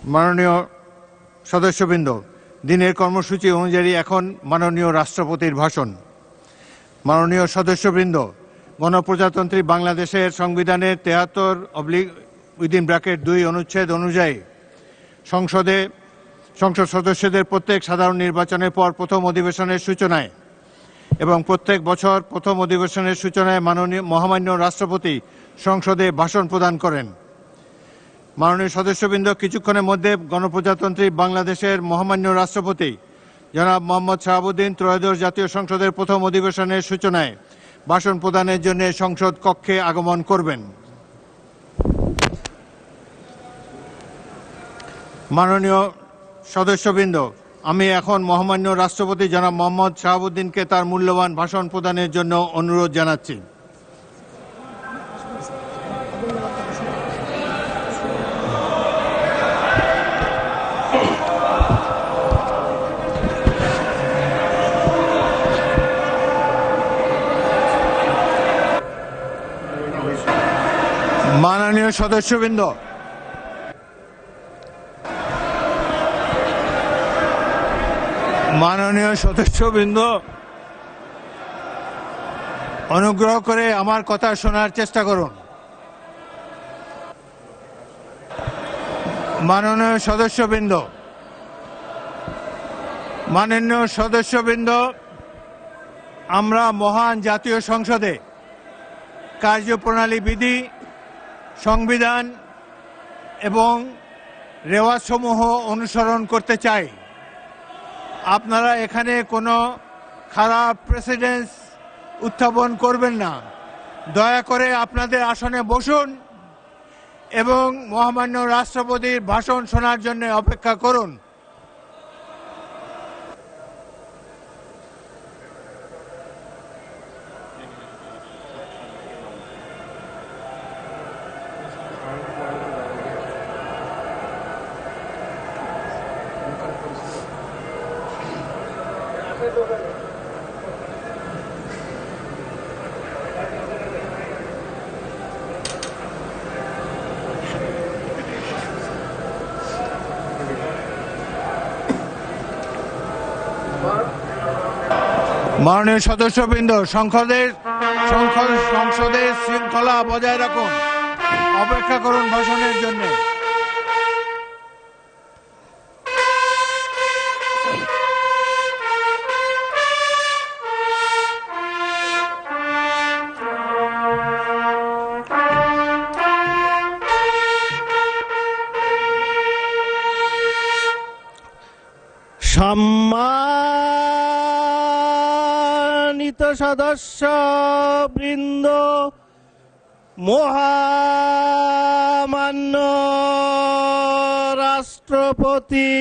মাননীয় সদস্যবৃন্দ, দিনের কর্মসূচি অনুযায়ী এখন মাননীয় রাষ্ট্রপতির ভাষণ। মাননীয় সদস্যবৃন্দ, গণপ্রজাতন্ত্রী বাংলাদেশের সংবিধানের 73/2 অনুচ্ছেদ অনুযায়ী সংসদ সদস্যদের প্রত্যেক সাধারণ নির্বাচনের পর প্রথম অধিবেশনের সূচনায় এবং প্রত্যেক বছর প্রথম অধিবেশনের সূচনায় মহামান্য রাষ্ট্রপতি সংসদে ভাষণ প্রদান করেন। মাননীয় সদস্যবৃন্দ, কিছুক্ষণের মধ্যে গণপ্রজাতন্ত্রী বাংলাদেশের মহামান্য রাষ্ট্রপতি জনাব মোহাম্মদ শাহাবুদ্দিন ত্রয়োদশ জাতীয় সংসদের প্রথম অধিবেশনের সূচনায় ভাষণ প্রদানের জন্য সংসদ কক্ষে আগমন করবেন। মাননীয় সদস্যবৃন্দ, আমি এখন মহামান্য রাষ্ট্রপতি জনাব মোহাম্মদ শাহাবুদ্দিনকে তার মূল্যবান ভাষণ প্রদানের জন্য অনুরোধ জানাচ্ছি। মাননীয় সদস্যবৃন্দ, অনুগ্রহ করে আমার কথা শোনার চেষ্টা করুন। মাননীয় সদস্যবৃন্দ, আমরা মহান জাতীয় সংসদে কার্যপ্রণালী বিধি, সংবিধান এবং রেওয়াজসমূহ অনুসরণ করতে চাই। আপনারা এখানে কোনো খারাপ প্রেসিডেন্স উত্থাপন করবেন না। দয়া করে আপনাদের আসনে বসুন এবং মহামান্য রাষ্ট্রপতির ভাষণ শোনার জন্য অপেক্ষা করুন। মাননীয় সদস্যবৃন্দ, সংসদের শৃঙ্খলা বজায় রাখুন। অপেক্ষা করুন ভাষণের জন্য। সম্মানিত সদস্যবৃন্দ, মহামান্য রাষ্ট্রপতি,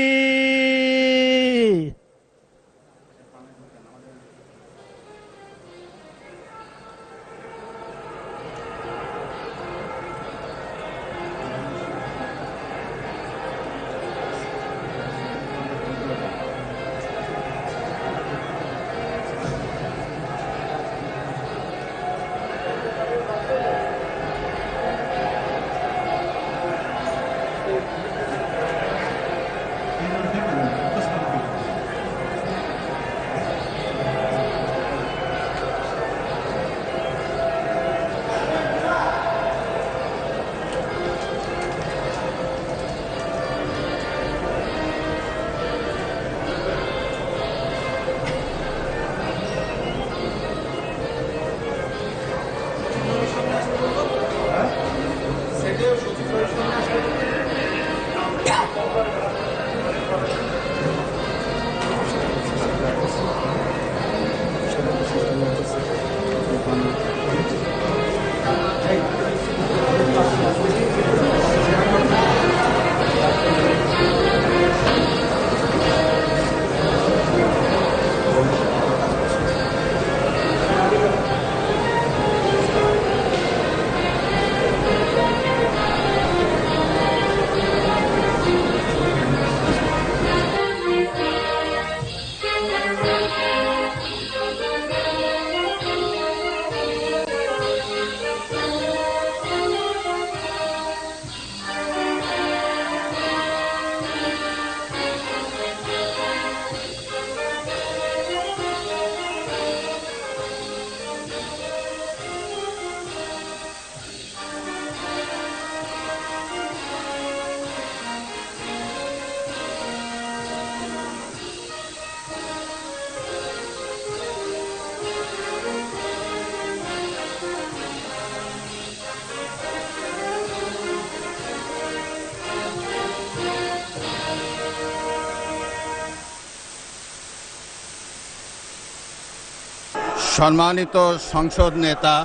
সম্মানিত সংসদ নেতা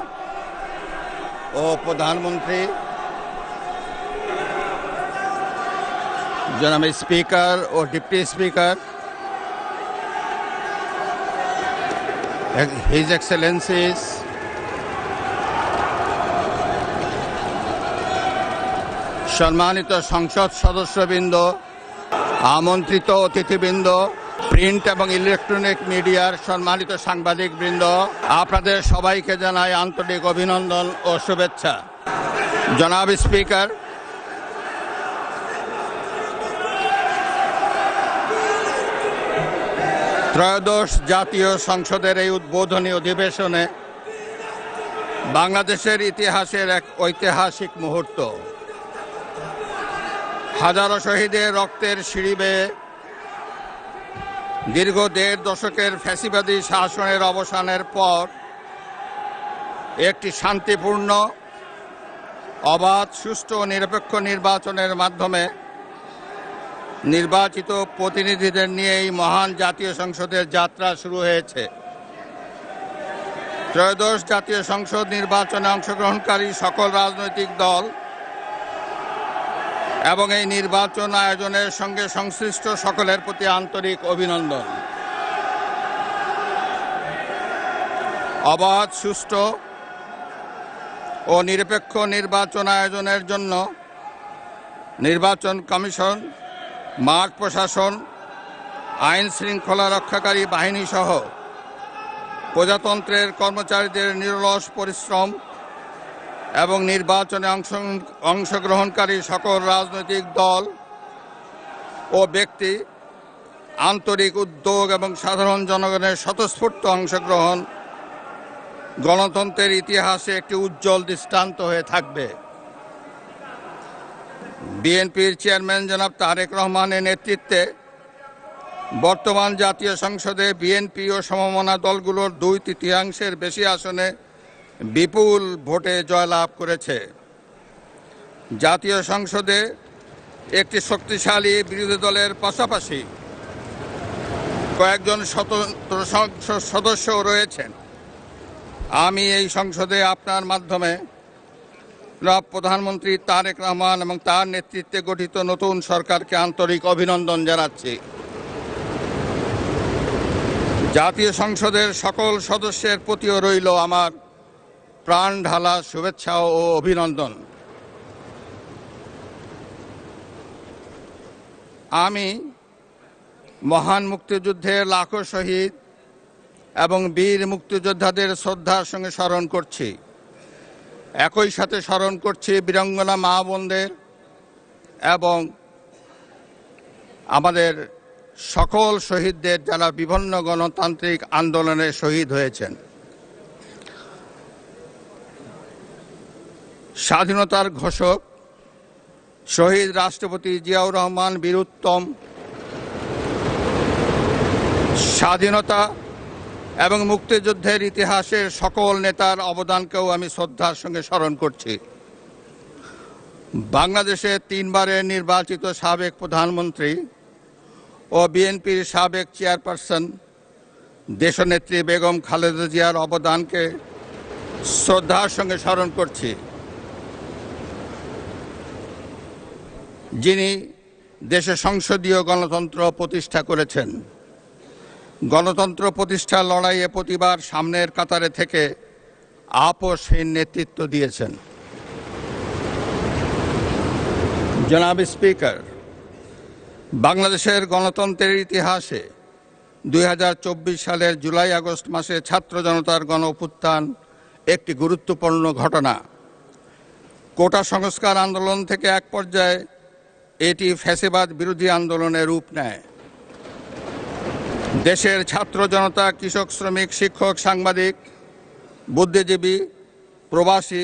ও প্রধানমন্ত্রী, জনাব স্পিকার ও ডিপ্টি স্পিকার, হিজ এক্সেলেন্সিস, সম্মানিত সংসদ সদস্যবৃন্দ, আমন্ত্রিত অতিথিবৃন্দ, প্রিন্ট এবং ইলেকট্রনিক মিডিয়ার সম্মানিত সাংবাদিকবৃন্দ, আপনাদের সবাইকে জানাই আন্তরিক অভিনন্দন ও শুভেচ্ছা। জনাব স্পিকার, ত্রয়োদশ জাতীয় সংসদের এই উদ্বোধনী অধিবেশনে বাংলাদেশের ইতিহাসের এক ঐতিহাসিক মুহূর্ত। হাজারো শহীদের রক্তের সিঁড়ি বেয়ে দীর্ঘ ১.৫ দশকের ফ্যাসিবাদী শাসনের অবসানের পর একটি শান্তিপূর্ণ, অবাধ, সুষ্ঠু ও নিরপেক্ষ নির্বাচনের মাধ্যমে নির্বাচিত প্রতিনিধিদের নিয়ে এই মহান জাতীয় সংসদের যাত্রা শুরু হয়েছে। ত্রয়োদশ জাতীয় সংসদ নির্বাচনে অংশগ্রহণকারী সকল রাজনৈতিক দল এবং এই নির্বাচন আয়োজনের সঙ্গে সংশ্লিষ্ট সকলের প্রতি আন্তরিক অভিনন্দন। অবাধ, সুষ্ঠু ও নিরপেক্ষ নির্বাচন আয়োজনের জন্য নির্বাচন কমিশন, মাঠ প্রশাসন, আইন শৃঙ্খলা রক্ষাকারী বাহিনী সহ প্রজাতন্ত্রের কর্মচারীদের নিরলস পরিশ্রম এবং নির্বাচনে অংশগ্রহণকারী সকল রাজনৈতিক দল ও ব্যক্তি, আন্তরিক উদ্যোগ এবং সাধারণ জনগণের স্বতঃস্ফূর্ত অংশগ্রহণ গণতন্ত্রের ইতিহাসে একটি উজ্জ্বল দৃষ্টান্ত হয়ে থাকবে। বিএনপির চেয়ারম্যান জনাব তারেক রহমানের নেতৃত্বে বর্তমান জাতীয় সংসদে বিএনপি ও সমমনা দলগুলোর 2/3 বেশি আসনে বিপুল ভোটে জয়লাভ করেছে। জাতীয় সংসদে একটি শক্তিশালী বিরোধী দলের পাশাপাশি কয়েকজন স্বতন্ত্র সদস্যও রয়েছেন। আমি এই সংসদে আপনার মাধ্যমে প্রধানমন্ত্রী তারেক রহমান এবং তার নেতৃত্বে গঠিত নতুন সরকারকে আন্তরিক অভিনন্দন জানাচ্ছি। জাতীয় সংসদের সকল সদস্যের প্রতিও রইল আমার প্রাণ ঢালা শুভেচ্ছা ও অভিনন্দন। আমি মহান মুক্তিযুদ্ধের লাখো শহীদ এবং বীর মুক্তিযোদ্ধাদের শ্রদ্ধার সঙ্গে স্মরণ করছি। একই সাথে স্মরণ করছি বীরাঙ্গনা মা বোনদের এবং আমাদের সকল শহীদদের যারা বিভিন্ন গণতান্ত্রিক আন্দোলনে শহীদ হয়েছেন। স্বাধীনতার ঘোষক শহীদ রাষ্ট্রপতি জিয়াউর রহমান বীরুত্তম স্বাধীনতা এবং মুক্তিযুদ্ধের ইতিহাসের সকল নেতার অবদানকেও আমি শ্রদ্ধার সঙ্গে স্মরণ করছি। বাংলাদেশের 3 বারের নির্বাচিত সাবেক প্রধানমন্ত্রী ও বিএনপির সাবেক চেয়ারপারসন দেশনেত্রী বেগম খালেদা জিয়ার অবদানকে শ্রদ্ধার সঙ্গে স্মরণ করছি, যিনি দেশে সংসদীয় গণতন্ত্র প্রতিষ্ঠা করেছেন। গণতন্ত্র প্রতিষ্ঠার লড়াইয়ে প্রতিবার সামনের কাতারে থেকে আপোষহীন নেতৃত্ব দিয়েছেন। জনাব স্পিকার, বাংলাদেশের গণতন্ত্রের ইতিহাসে 2024 সালের জুলাই আগস্ট মাসে ছাত্র জনতার গণ অভ্যুত্থান একটি গুরুত্বপূর্ণ ঘটনা। কোটা সংস্কার আন্দোলন থেকে এক পর্যায়ে এটি ফ্যাসিবাদ বিরোধী আন্দোলনে রূপ নেয়। দেশের ছাত্র জনতা, কৃষক, শ্রমিক, শিক্ষক, সাংবাদিক, বুদ্ধিজীবী, প্রবাসী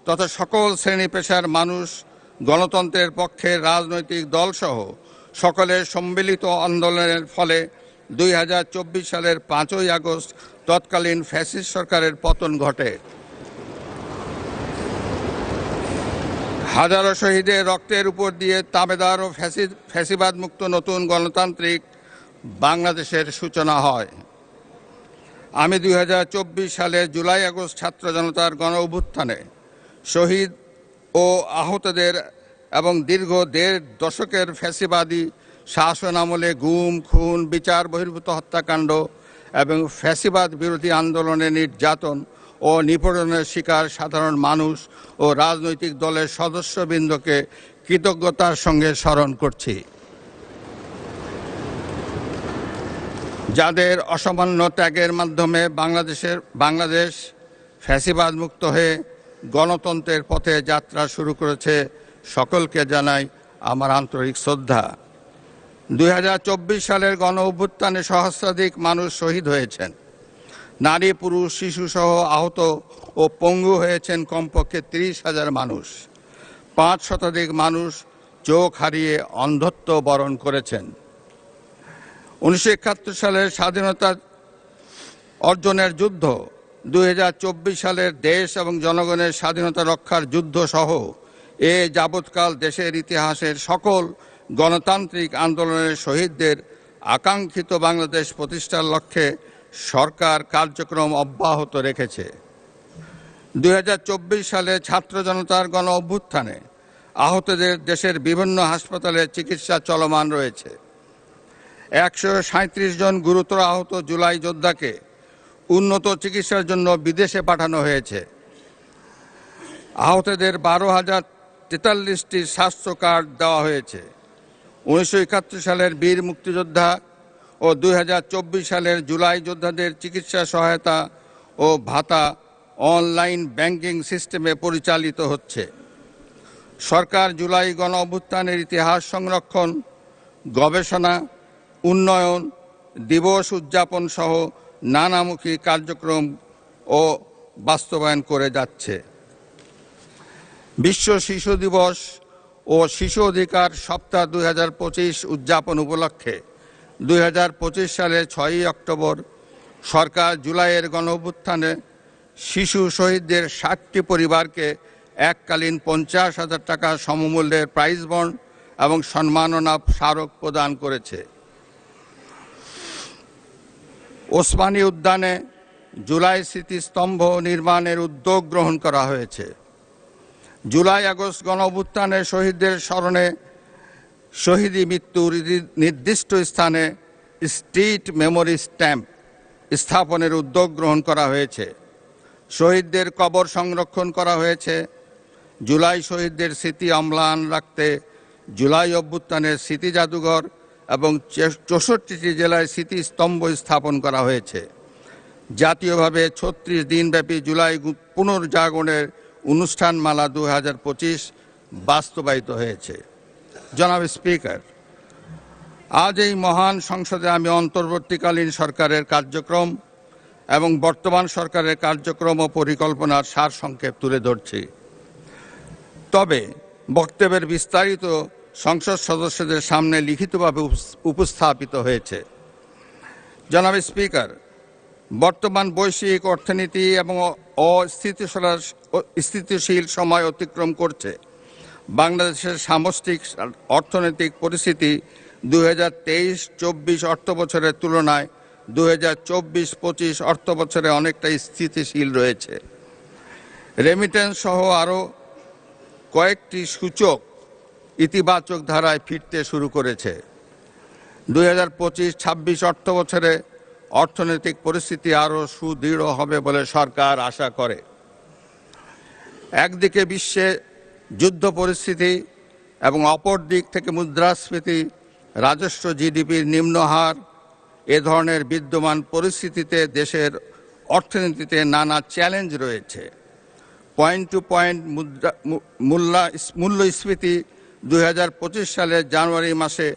তথা সকল শ্রেণী পেশার মানুষ গণতন্ত্রের পক্ষে রাজনৈতিক দলসহ সকলের সম্মিলিত আন্দোলনের ফলে 2024 সালের 5ই আগস্ট তৎকালীন ফ্যাসিস্ট সরকারের পতন ঘটে। হাজারো শহীদের রক্তের উপর দিয়ে তাবেদার ও ফ্যাসিবাদ মুক্ত নতুন গণতান্ত্রিক বাংলাদেশের সূচনা হয়। আমি 2024 সালের জুলাই আগস্ট ছাত্র জনতার গণ অভ্যুত্থানে শহীদ ও আহতদের এবং দীর্ঘ 1.5 দশকের ফ্যাসিবাদী শাসন আমলে গুম, খুন, বিচার বহির্ভূত হত্যাকাণ্ড এবং ফ্যাসিবাদ বিরোধী আন্দোলনে নির্যাতন ও নিপীড়নের শিকার সাধারণ মানুষ ও রাজনৈতিক দলের সদস্যবৃন্দকে কৃতজ্ঞতার সঙ্গে স্মরণ করছি, যাদের অসামান্য ত্যাগের মাধ্যমে বাংলাদেশ ফ্যাসিবাদ মুক্ত হয়ে গণতন্ত্রের পথে যাত্রা শুরু করেছে। সকলকে জানাই আমার আন্তরিক শ্রদ্ধা। 2024 সালের গণ অভ্যুত্থানে সহস্রাধিক মানুষ শহীদ হয়েছেন। নারী, পুরুষ, শিশুসহ আহত ও পঙ্গু হয়েছেন কমপক্ষে 30,000 মানুষ। 5 শতাধিক মানুষ চোখ হারিয়ে অন্ধত্ব বরণ করেছেন। 1971 সালের স্বাধীনতা অর্জনের যুদ্ধ, 2024 সালের দেশ এবং জনগণের স্বাধীনতা রক্ষার যুদ্ধ সহ এ যাবৎকাল দেশের ইতিহাসের সকল গণতান্ত্রিক আন্দোলনের শহীদদের আকাঙ্ক্ষিত বাংলাদেশ প্রতিষ্ঠার লক্ষ্যে সরকার কার্যক্রম অব্যাহত রেখেছে। 2024 সালে ছাত্র জনতার গণ অভ্যুত্থানে আহতদের দেশের বিভিন্ন হাসপাতালে চিকিৎসা চলমান রয়েছে। 137 জন গুরুতর আহত জুলাই যোদ্ধাকে উন্নত চিকিৎসার জন্য বিদেশে পাঠানো হয়েছে। আহতদের 12,043টি স্বাস্থ্য কার্ড দেওয়া হয়েছে। 1971 সালের বীর মুক্তিযোদ্ধা ও 2024 সালের জুলাই যোদ্ধাদের চিকিৎসা সহায়তা ও ভাতা অনলাইন ব্যাংকিং সিস্টেমে পরিচালিত হচ্ছে। সরকার জুলাই গণ অভ্যুত্থানের ইতিহাস সংরক্ষণ, গবেষণা, উন্নয়ন, দিবস উদযাপন সহ নানামুখী কার্যক্রম ও বাস্তবায়ন করে যাচ্ছে। বিশ্ব শিশু দিবস ও শিশু অধিকার সপ্তাহ 2025 উদযাপন উপলক্ষে 2025 সালের 6 অক্টোবর সরকার জুলাইয়ের গণ অভ্যুত্থানে শিশু শহীদদের 60টি পরিবারকে এককালীন 50,000 টাকা সমমূল্যের প্রাইজ বন্ড এবং সম্মাননা স্মারক প্রদান করেছে। ওসমানী উদ্যানে জুলাই স্মৃতিস্তম্ভ নির্মাণের উদ্যোগ গ্রহণ করা হয়েছে। জুলাই আগস্ট গণ অভ্যুত্থানে শহীদদের স্মরণে শহীদি মৃত্যুর নির্দিষ্ট স্থানে স্ট্রিট মেমোরি স্ট্যাম্প স্থাপনের উদ্যোগ গ্রহণ করা হয়েছে। শহীদদের কবর সংরক্ষণ করা হয়েছে। জুলাই শহীদদের স্মৃতি অম্লান রাখতে জুলাই অভ্যুত্থানের স্মৃতি জাদুঘর এবং 64টি জেলায় স্মৃতিস্তম্ভ স্থাপন করা হয়েছে। জাতীয়ভাবে 36 দিনব্যাপী জুলাই পুনর্জাগরণের অনুষ্ঠানমালা 2025 বাস্তবায়িত হয়েছে। জনাব স্পিকার, আজ এই মহান সংসদে আমি অন্তর্বর্তীকালীন সরকারের কার্যক্রম এবং বর্তমান সরকারের কার্যক্রম ও পরিকল্পনার সারসংক্ষেপ তুলে ধরছি। তবে বক্তব্যের বিস্তারিত সংসদ সদস্যদের সামনে লিখিতভাবে উপস্থাপিত হয়েছে। জনাব স্পিকার, বর্তমান বৈশ্বিক অর্থনীতি এবং অস্থিতিশীল সময় অতিক্রম করছে। বাংলাদেশের সামষ্টিক অর্থনৈতিক পরিস্থিতি 2023-24 অর্থবছরের তুলনায় 2024-25 অর্থবছরে অনেকটা স্থিতিশীল রয়েছে। রেমিটেন্স সহ আরও কয়েকটি সূচক ইতিবাচক ধারায় ফিরতে শুরু করেছে। 2025-26 অর্থবছরে অর্থনৈতিক পরিস্থিতি আরও সুদৃঢ় হবে বলে সরকার আশা করে। একদিকে বিশ্বে যুদ্ধ পরিস্থিতি এবং অপর দিক থেকে মুদ্রাস্ফীতি, রাজস্ব জিডিপির নিম্ন হার, এ ধরনের বিদ্যমান পরিস্থিতিতে দেশের অর্থনীতিতে নানা চ্যালেঞ্জ রয়েছে। পয়েন্ট টু পয়েন্ট মূল্যস্ফীতি 2025 সালের জানুয়ারি মাসে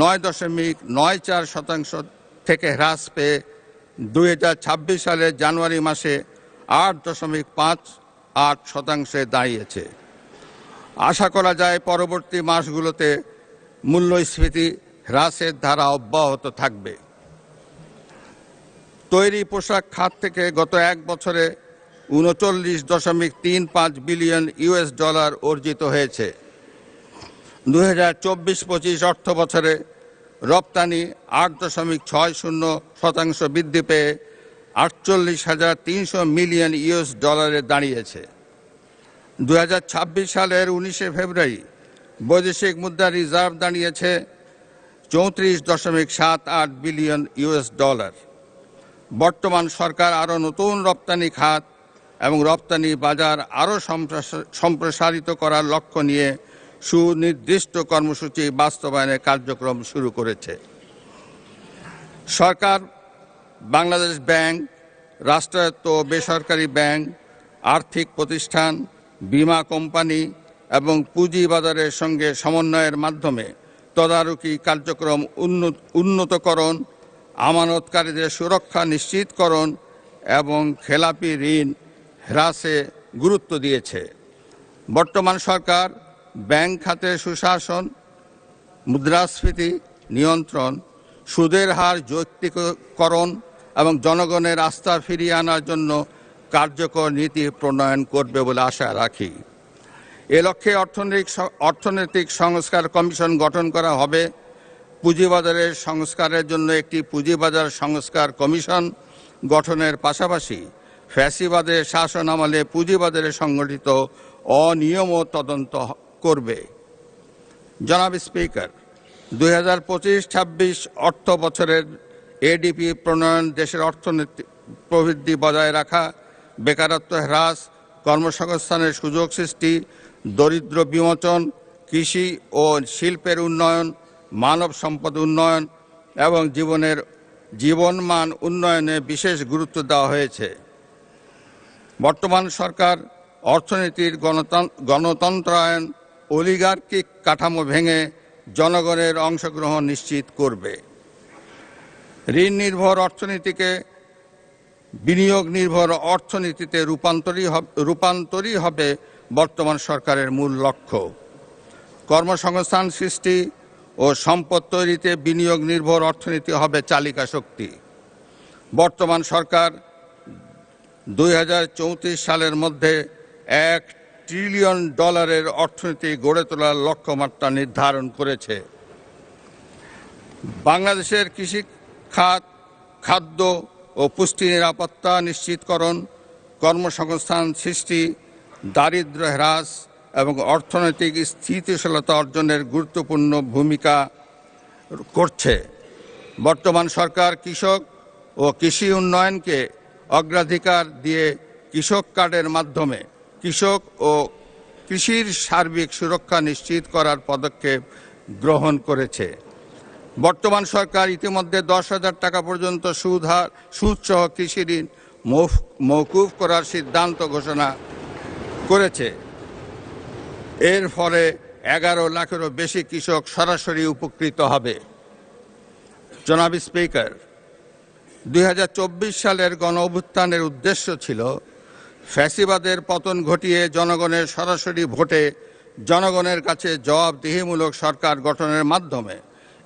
9.94% থেকে হ্রাস পেয়ে 2026 সালের জানুয়ারি মাসে 8.58% দাঁড়িয়েছে। আশা করা যায় পরবর্তী মাসগুলোতে মূল্যস্ফীতি হ্রাসের ধারা অব্যাহত থাকবে। তৈরি পোশাক খাত থেকে গত এক বছরে 39.35 বিলিয়ন ইউএস ডলার অর্জিত হয়েছে। 2024-25 অর্থবছরে রপ্তানি 8.60% বৃদ্ধি পেয়ে 48,300 মিলিয়ন ইউএস ডলারে দাঁড়িয়েছে। 2026 সালের 19 ফেব্রুয়ারি বৈদেশিক মুদ্রা রিজার্ভ দাঁড়িয়েছে 34.78 বিলিয়ন ইউএস ডলার। বর্তমান সরকার আরও নতুন রপ্তানি খাত এবং রপ্তানি বাজার আরও সম্প্রসারিত করার লক্ষ্য নিয়ে সুনির্দিষ্ট কর্মসূচি বাস্তবায়নের কার্যক্রম শুরু করেছে। সরকার বাংলাদেশ ব্যাংক, রাষ্ট্রায়ত্ত বেসরকারি ব্যাংক, আর্থিক প্রতিষ্ঠান, বীমা কোম্পানি এবং পুঁজিবাজারের সঙ্গে সমন্বয়ের মাধ্যমে তদারকি কার্যক্রম উন্নতকরণ, আমানতকারীদের সুরক্ষা নিশ্চিতকরণ এবং খেলাপি ঋণ হ্রাসে গুরুত্ব দিয়েছে। বর্তমান সরকার ব্যাংক খাতে সুশাসন, মুদ্রাস্ফীতি নিয়ন্ত্রণ, সুদের হার যৌক্তিকরণ এবং জনগণের আস্থা ফিরিয়ে আনার জন্য কার্যকর নীতি প্রণয়ন করবে বলে আশা রাখি। এ লক্ষ্যে অর্থনৈতিক সংস্কার কমিশন গঠন করা হবে। পুঁজিবাজারের সংস্কারের জন্য একটি পুঁজিবাজার সংস্কার কমিশন গঠনের পাশাপাশি ফ্যাসিবাদের শাসন আমলে পুঁজিবাজারে সংগঠিত অনিয়মও তদন্ত করবে। জনাব স্পিকার, 2025-26 অর্থ বছরের এডিপি প্রণয়ন দেশের অর্থনৈতিক প্রবৃদ্ধি বজায় রাখা, বেকারত্ব হ্রাস, কর্মসংস্থানের সুযোগ সৃষ্টি, দরিদ্র বিমোচন, কৃষি ও শিল্পের উন্নয়ন, মানব সম্পদ উন্নয়ন এবং জীবনমান উন্নয়নে বিশেষ গুরুত্ব দেওয়া হয়েছে। বর্তমান সরকার অর্থনীতির গণতন্ত্রায়ন, অলিগার্কিক কাঠামো ভেঙে জনগণের অংশগ্রহণ নিশ্চিত করবে। ঋণ নির্ভর অর্থনীতিকে বিনিয়োগ নির্ভর অর্থনীতিতে রূপান্তরই হবে বর্তমান সরকারের মূল লক্ষ্য। কর্মসংস্থান সৃষ্টি ও সম্পদ তৈরিতে বিনিয়োগ নির্ভর অর্থনীতি হবে চালিকা শক্তি। বর্তমান সরকার 2034 সালের মধ্যে $1 ট্রিলিয়ন অর্থনীতি গড়ে তোলার লক্ষ্যমাত্রা নির্ধারণ করেছে। বাংলাদেশের কৃষি খাত, খাদ্য ও পুষ্টি নিরাপত্তা নিশ্চিতকরণ, কর্মসংস্থান সৃষ্টি, দারিদ্র্য হ্রাস এবং অর্থনৈতিক স্থিতিশীলতা অর্জনের গুরুত্বপূর্ণ ভূমিকা করছে। বর্তমান সরকার কৃষক ও কৃষি উন্নয়নকে অগ্রাধিকার দিয়ে কৃষক কার্ডের মাধ্যমে কৃষক ও কৃষির সার্বিক সুরক্ষা নিশ্চিত করার পদক্ষেপ গ্রহণ করেছে। বর্তমান সরকার ইতিমধ্যে 10,000 টাকা পর্যন্ত সুদসহ কৃষি ঋণ মওকুফ করার সিদ্ধান্ত ঘোষণা করেছে। এর ফলে 11 লাখেরও বেশি কৃষক সরাসরি উপকৃত হবে। জনাব স্পিকার, 2024 সালের গণঅভ্যুত্থানের উদ্দেশ্য ছিল ফ্যাসিবাদের পতন ঘটিয়ে জনগণের সরাসরি ভোটে জনগণের কাছে জবাবদিহিমূলক সরকার গঠনের মাধ্যমে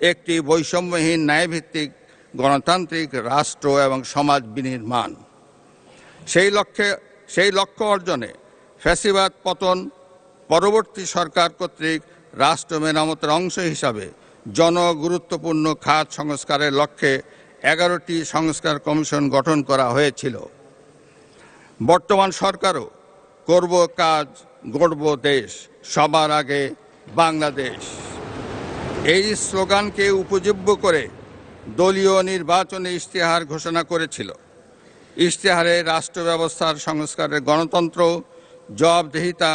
একটি বৈষম্যহীন ন্যায়ভিত্তিক গণতান্ত্রিক রাষ্ট্র এবং সমাজ বিনির্মাণ। সেই লক্ষ্য অর্জনে ফ্যাসিবাদ পতন পরবর্তী সরকার কর্তৃক রাষ্ট্র মেরামতের অংশ হিসাবে জনগুরুত্বপূর্ণ খাত সংস্কারের লক্ষ্যে 11টি সংস্কার কমিশন গঠন করা হয়েছিল। বর্তমান সরকারও করব কাজ, গড়ব দেশ, সবার আগে বাংলাদেশ, এই স্লোগানকে উপজীব্য করে দলীয় নির্বাচনী ইশতেহার ঘোষণা করেছিল। ইশতেহারে রাষ্ট্র ব্যবস্থার সংস্কারের গণতন্ত্র, জবাবদিহিতা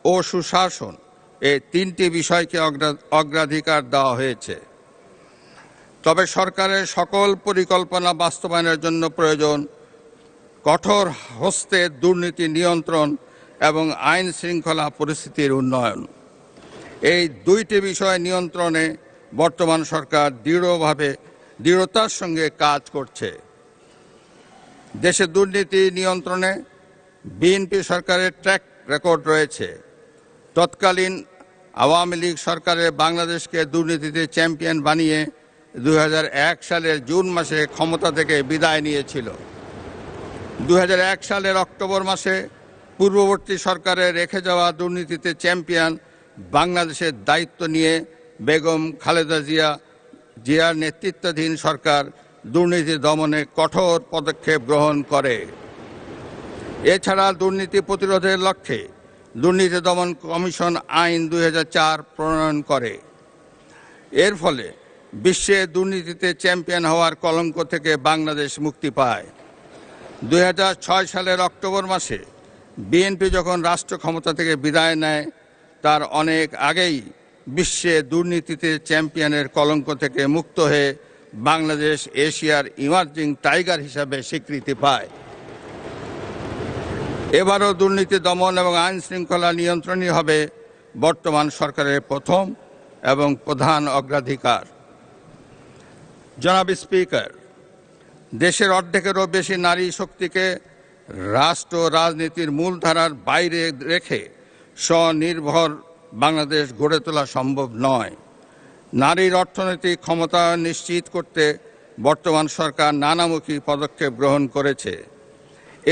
ও সুশাসন এই 3টি বিষয়কে অগ্রাধিকার দেওয়া হয়েছে। তবে সরকারের সকল পরিকল্পনা বাস্তবায়নের জন্য প্রয়োজন কঠোর হস্তে দুর্নীতি নিয়ন্ত্রণ এবং আইন শৃঙ্খলা পরিস্থিতির উন্নয়ন। এই 2টি বিষয় নিয়ন্ত্রণে বর্তমান সরকার দৃঢ়তার সঙ্গে কাজ করছে। দেশে দুর্নীতি নিয়ন্ত্রণে বিএনপি সরকারের ট্র্যাক রেকর্ড রয়েছে। তৎকালীন আওয়ামী লীগ সরকারের বাংলাদেশকে দুর্নীতিতে চ্যাম্পিয়ন বানিয়ে 2001 সালের জুন মাসে ক্ষমতা থেকে বিদায় নিয়েছিল। 2001 সালের অক্টোবর মাসে পূর্ববর্তী সরকারের রেখে যাওয়া দুর্নীতিতে চ্যাম্পিয়ন বাংলাদেশের দায়িত্ব নিয়ে বেগম খালেদা জিয়া জিয়ার নেতৃত্বাধীন সরকার দুর্নীতি দমনে কঠোর পদক্ষেপ গ্রহণ করে। এছাড়া দুর্নীতি প্রতিরোধের লক্ষ্যে দুর্নীতি দমন কমিশন আইন 2004 প্রণয়ন করে। এর ফলে বিশ্বে দুর্নীতিতে চ্যাম্পিয়ন হওয়ার কলঙ্ক থেকে বাংলাদেশ মুক্তি পায়। 2006 সালের অক্টোবর মাসে বিএনপি যখন রাষ্ট্র ক্ষমতা থেকে বিদায় নেয়, তার অনেক আগেই বিশ্বে দুর্নীতিতে চ্যাম্পিয়নের কলঙ্ক থেকে মুক্ত হয়ে বাংলাদেশ এশিয়ার ইমার্জিং টাইগার হিসাবে স্বীকৃতি পায়। এবারও দুর্নীতি দমন এবং আইন শৃঙ্খলা নিয়ন্ত্রণই হবে বর্তমান সরকারের প্রথম এবং প্রধান অগ্রাধিকার। জনাব স্পিকার, দেশের অর্ধেকেরও বেশি নারী শক্তিকে রাষ্ট্র রাজনীতির মূলধারার বাইরে রেখে স্বনির্ভর বাংলাদেশ গড়ে তোলা সম্ভব নয়। নারীর অর্থনৈতিক ক্ষমতায়ন নিশ্চিত করতে বর্তমান সরকার নানামুখী পদক্ষেপ গ্রহণ করেছে।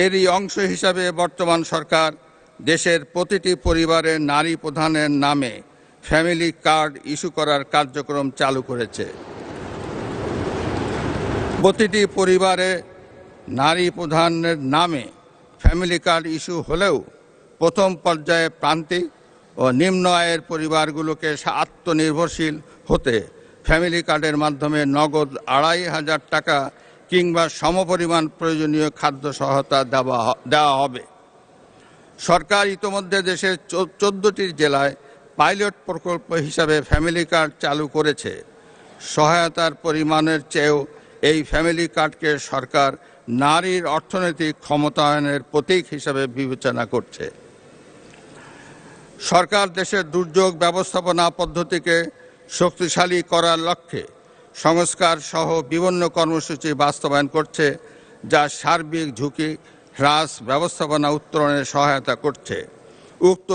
এরই অংশ হিসাবে বর্তমান সরকার দেশের প্রতিটি পরিবারে নারী প্রধানের নামে ফ্যামিলি কার্ড ইস্যু করার কার্যক্রম চালু করেছে। প্রতিটি পরিবারে নারী প্রধানের নামে ফ্যামিলি কার্ড ইস্যু হলেও প্রথম পর্যায়ে প্রান্তিক ও নিম্ন আয়ের পরিবারগুলোকে আত্মনির্ভরশীল হতে ফ্যামিলি কার্ডের মাধ্যমে নগদ 2,500 টাকা কিংবা সমপরিমাণ প্রয়োজনীয় খাদ্য সহায়তা দেওয়া হবে। সরকার ইতোমধ্যে দেশের 14টি জেলায় পাইলট প্রকল্প হিসাবে ফ্যামিলি কার্ড চালু করেছে। সহায়তার পরিমাণের চেয়েও এই ফ্যামিলি কার্ডকে সরকার নারীর অর্থনৈতিক ক্ষমতায়নের প্রতীক হিসাবে বিবেচনা করছে। সরকার দেশের দুর্যোগ ব্যবস্থাপনা পদ্ধতিকে শক্তিশালী করার লক্ষ্যে সংস্কার সহ বিভিন্ন কর্মসূচি বাস্তবায়ন করছে, যা সার্বিক ঝুঁকি হ্রাস ব্যবস্থাপনা উত্তরণে সহায়তা করছে। উক্ত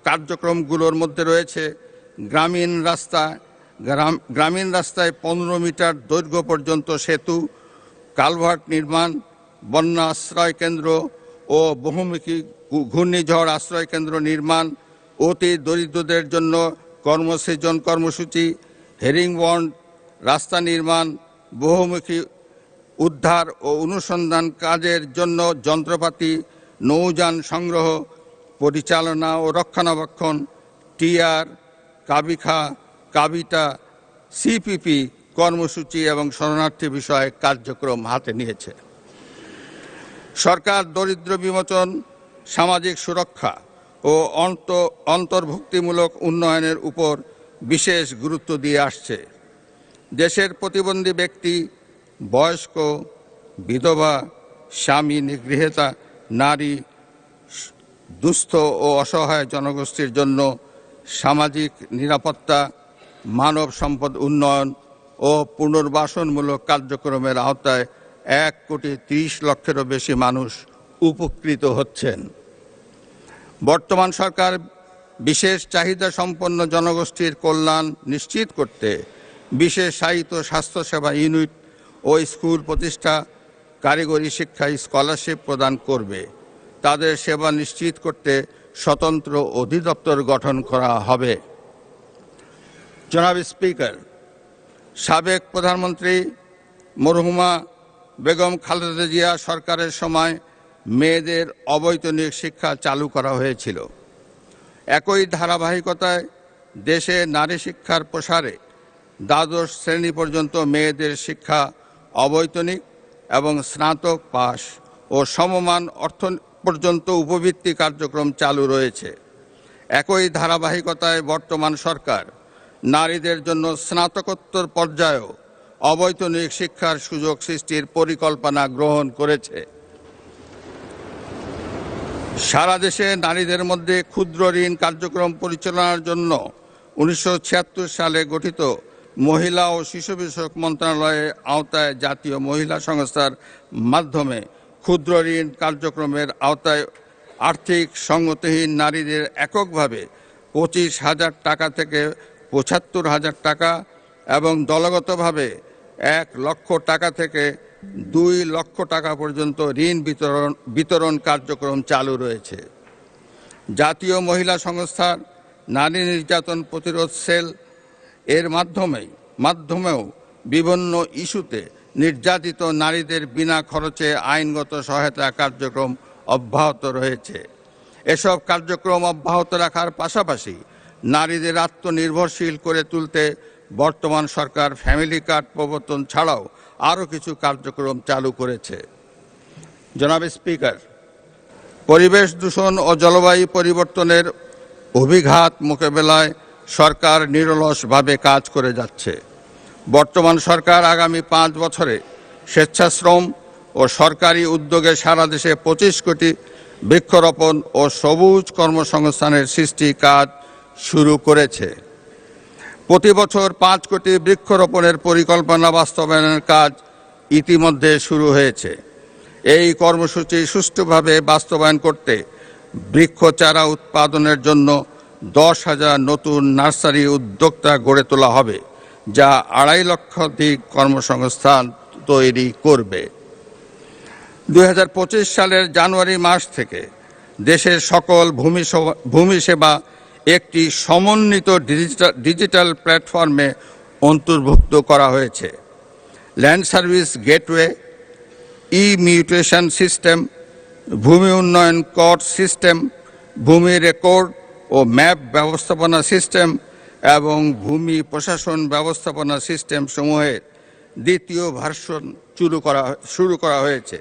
কার্যক্রমগুলোর মধ্যে রয়েছে গ্রামীণ রাস্তায় 15 মিটার দৈর্ঘ্য পর্যন্ত সেতু, কালভার্ট নির্মাণ, বন্যা আশ্রয় কেন্দ্র ও বহুমুখী ঘূর্ণিঝড় আশ্রয় কেন্দ্র নির্মাণ, অতি দরিদ্রদের জন্য কর্মসৃজন কর্মসূচি, হেরিংবন্ড রাস্তা নির্মাণ, বহুমুখী উদ্ধার ও অনুসন্ধান কাজের জন্য যন্ত্রপাতি, নৌযান সংগ্রহ, পরিচালনা ও রক্ষণাবেক্ষণ, টিআর, কাবিখা, কাবিটা, সিপিপি কর্মসূচি এবং শরণার্থী বিষয়ে কার্যক্রম হাতে নিয়েছে। সরকার দরিদ্র বিমোচন, সামাজিক সুরক্ষা ও অন্তর্ভুক্তিমূলক উন্নয়নের উপর বিশেষ গুরুত্ব দিয়ে আসছে। দেশের প্রতিবন্ধী ব্যক্তি, বয়স্ক, বিধবা, স্বামী নিগৃহীতা নারী, দুস্থ ও অসহায় জনগোষ্ঠীর জন্য সামাজিক নিরাপত্তা, মানব সম্পদ উন্নয়ন ও পুনর্বাসনমূলক কার্যক্রমের আওতায় 1,30,00,000-এরও বেশি মানুষ উপকৃত হচ্ছেন। বর্তমান সরকার বিশেষ চাহিদা সম্পন্ন জনগোষ্ঠীর কল্যাণ নিশ্চিত করতে বিশেষায়িত স্বাস্থ্যসেবা ইউনিট ও স্কুল প্রতিষ্ঠা, কারিগরি শিক্ষায় স্কলারশিপ প্রদান করবে। তাদের সেবা নিশ্চিত করতে স্বতন্ত্র অধিদপ্তর গঠন করা হবে। জনাব স্পিকার, সাবেক প্রধানমন্ত্রী মরহুমা বেগম খালেদা জিয়া সরকারের সময় মেয়েদের অবৈতনিক শিক্ষা চালু করা হয়েছিল। একই ধারাবাহিকতায় দেশে নারী শিক্ষার প্রসারে দ্বাদশ শ্রেণী পর্যন্ত মেয়েদের শিক্ষা অবৈতনিক এবং স্নাতক পাস ও সমমান অর্থ পর্যন্ত উপবৃত্তি কার্যক্রম চালু রয়েছে। একই ধারাবাহিকতায় বর্তমান সরকার নারীদের জন্য স্নাতকোত্তর পর্যায়েও অবৈতনিক শিক্ষার সুযোগ সৃষ্টির পরিকল্পনা গ্রহণ করেছে। সারা দেশে নারীদের মধ্যে ক্ষুদ্র ঋণ কার্যক্রম পরিচালনার জন্য 1976 সালে গঠিত মহিলা ও শিশু বিষয়ক মন্ত্রণালয়ের আওতায় জাতীয় মহিলা সংস্থার মাধ্যমে ক্ষুদ্র ঋণ কার্যক্রমের আওতায় আর্থিক সঙ্গতিহীন নারীদের এককভাবে 25,000 টাকা থেকে 75,000 টাকা এবং দলগতভাবে 1 লক্ষ টাকা থেকে 2 লক্ষ টাকা পর্যন্ত ঋণ বিতরণ কার্যক্রম চালু রয়েছে। জাতীয় মহিলা সংস্থার নারী নির্যাতন প্রতিরোধ সেল এর মাধ্যমে মাধ্যমেও বিভিন্ন ইস্যুতে নির্যাতিত নারীদের বিনা খরচে আইনগত সহায়তা কার্যক্রম অব্যাহত রয়েছে। এসব কার্যক্রম অব্যাহত রাখার পাশাপাশি নারীদের আত্মনির্ভরশীল করে তুলতে বর্তমান সরকার ফ্যামিলি কার্ড প্রবর্তন ছাড়াও আরও কিছু কার্যক্রম চালু করেছে। জনাব স্পিকার, পরিবেশ দূষণ ও জলবায়ু পরিবর্তনের অভিঘাত মোকাবেলায় সরকার নিরলসভাবে কাজ করে যাচ্ছে। বর্তমান সরকার আগামী 5 বছরে স্বেচ্ছাশ্রম ও সরকারি উদ্যোগে সারা দেশে 25 কোটি বৃক্ষরোপণ ও সবুজ কর্মসংস্থানের সৃষ্টি কাজ শুরু করেছে। প্রতি বছর 5 কোটি বৃক্ষরোপণের পরিকল্পনা বাস্তবায়নের কাজ ইতিমধ্যে শুরু হয়েছে। এই কর্মসূচি সুষ্ঠুভাবে বাস্তবায়ন করতে বৃক্ষ চারা উৎপাদনের জন্য 10,000 নতুন নার্সারি উদ্যোক্তা গড়ে তোলা হবে, যা 2.5 লক্ষাধিক কর্মসংস্থান তৈরি করবে। 2025 সালের জানুয়ারি মাস থেকে দেশের সকল ভূমি সেবা একটি সমন্বিত ডিজিটাল প্ল্যাটফর্মে অন্তর্ভুক্ত করা হয়েছে। Land service gateway, mutation system, ভূমি উন্নয়ন কর সিস্টেম, ভূমি রেকর্ড ও ম্যাপ ব্যবস্থাপনা সিস্টেম এবং ভূমি প্রশাসন ব্যবস্থাপনা সিস্টেম সমূহের দ্বিতীয় ভার্সন শুরু করা হয়েছে।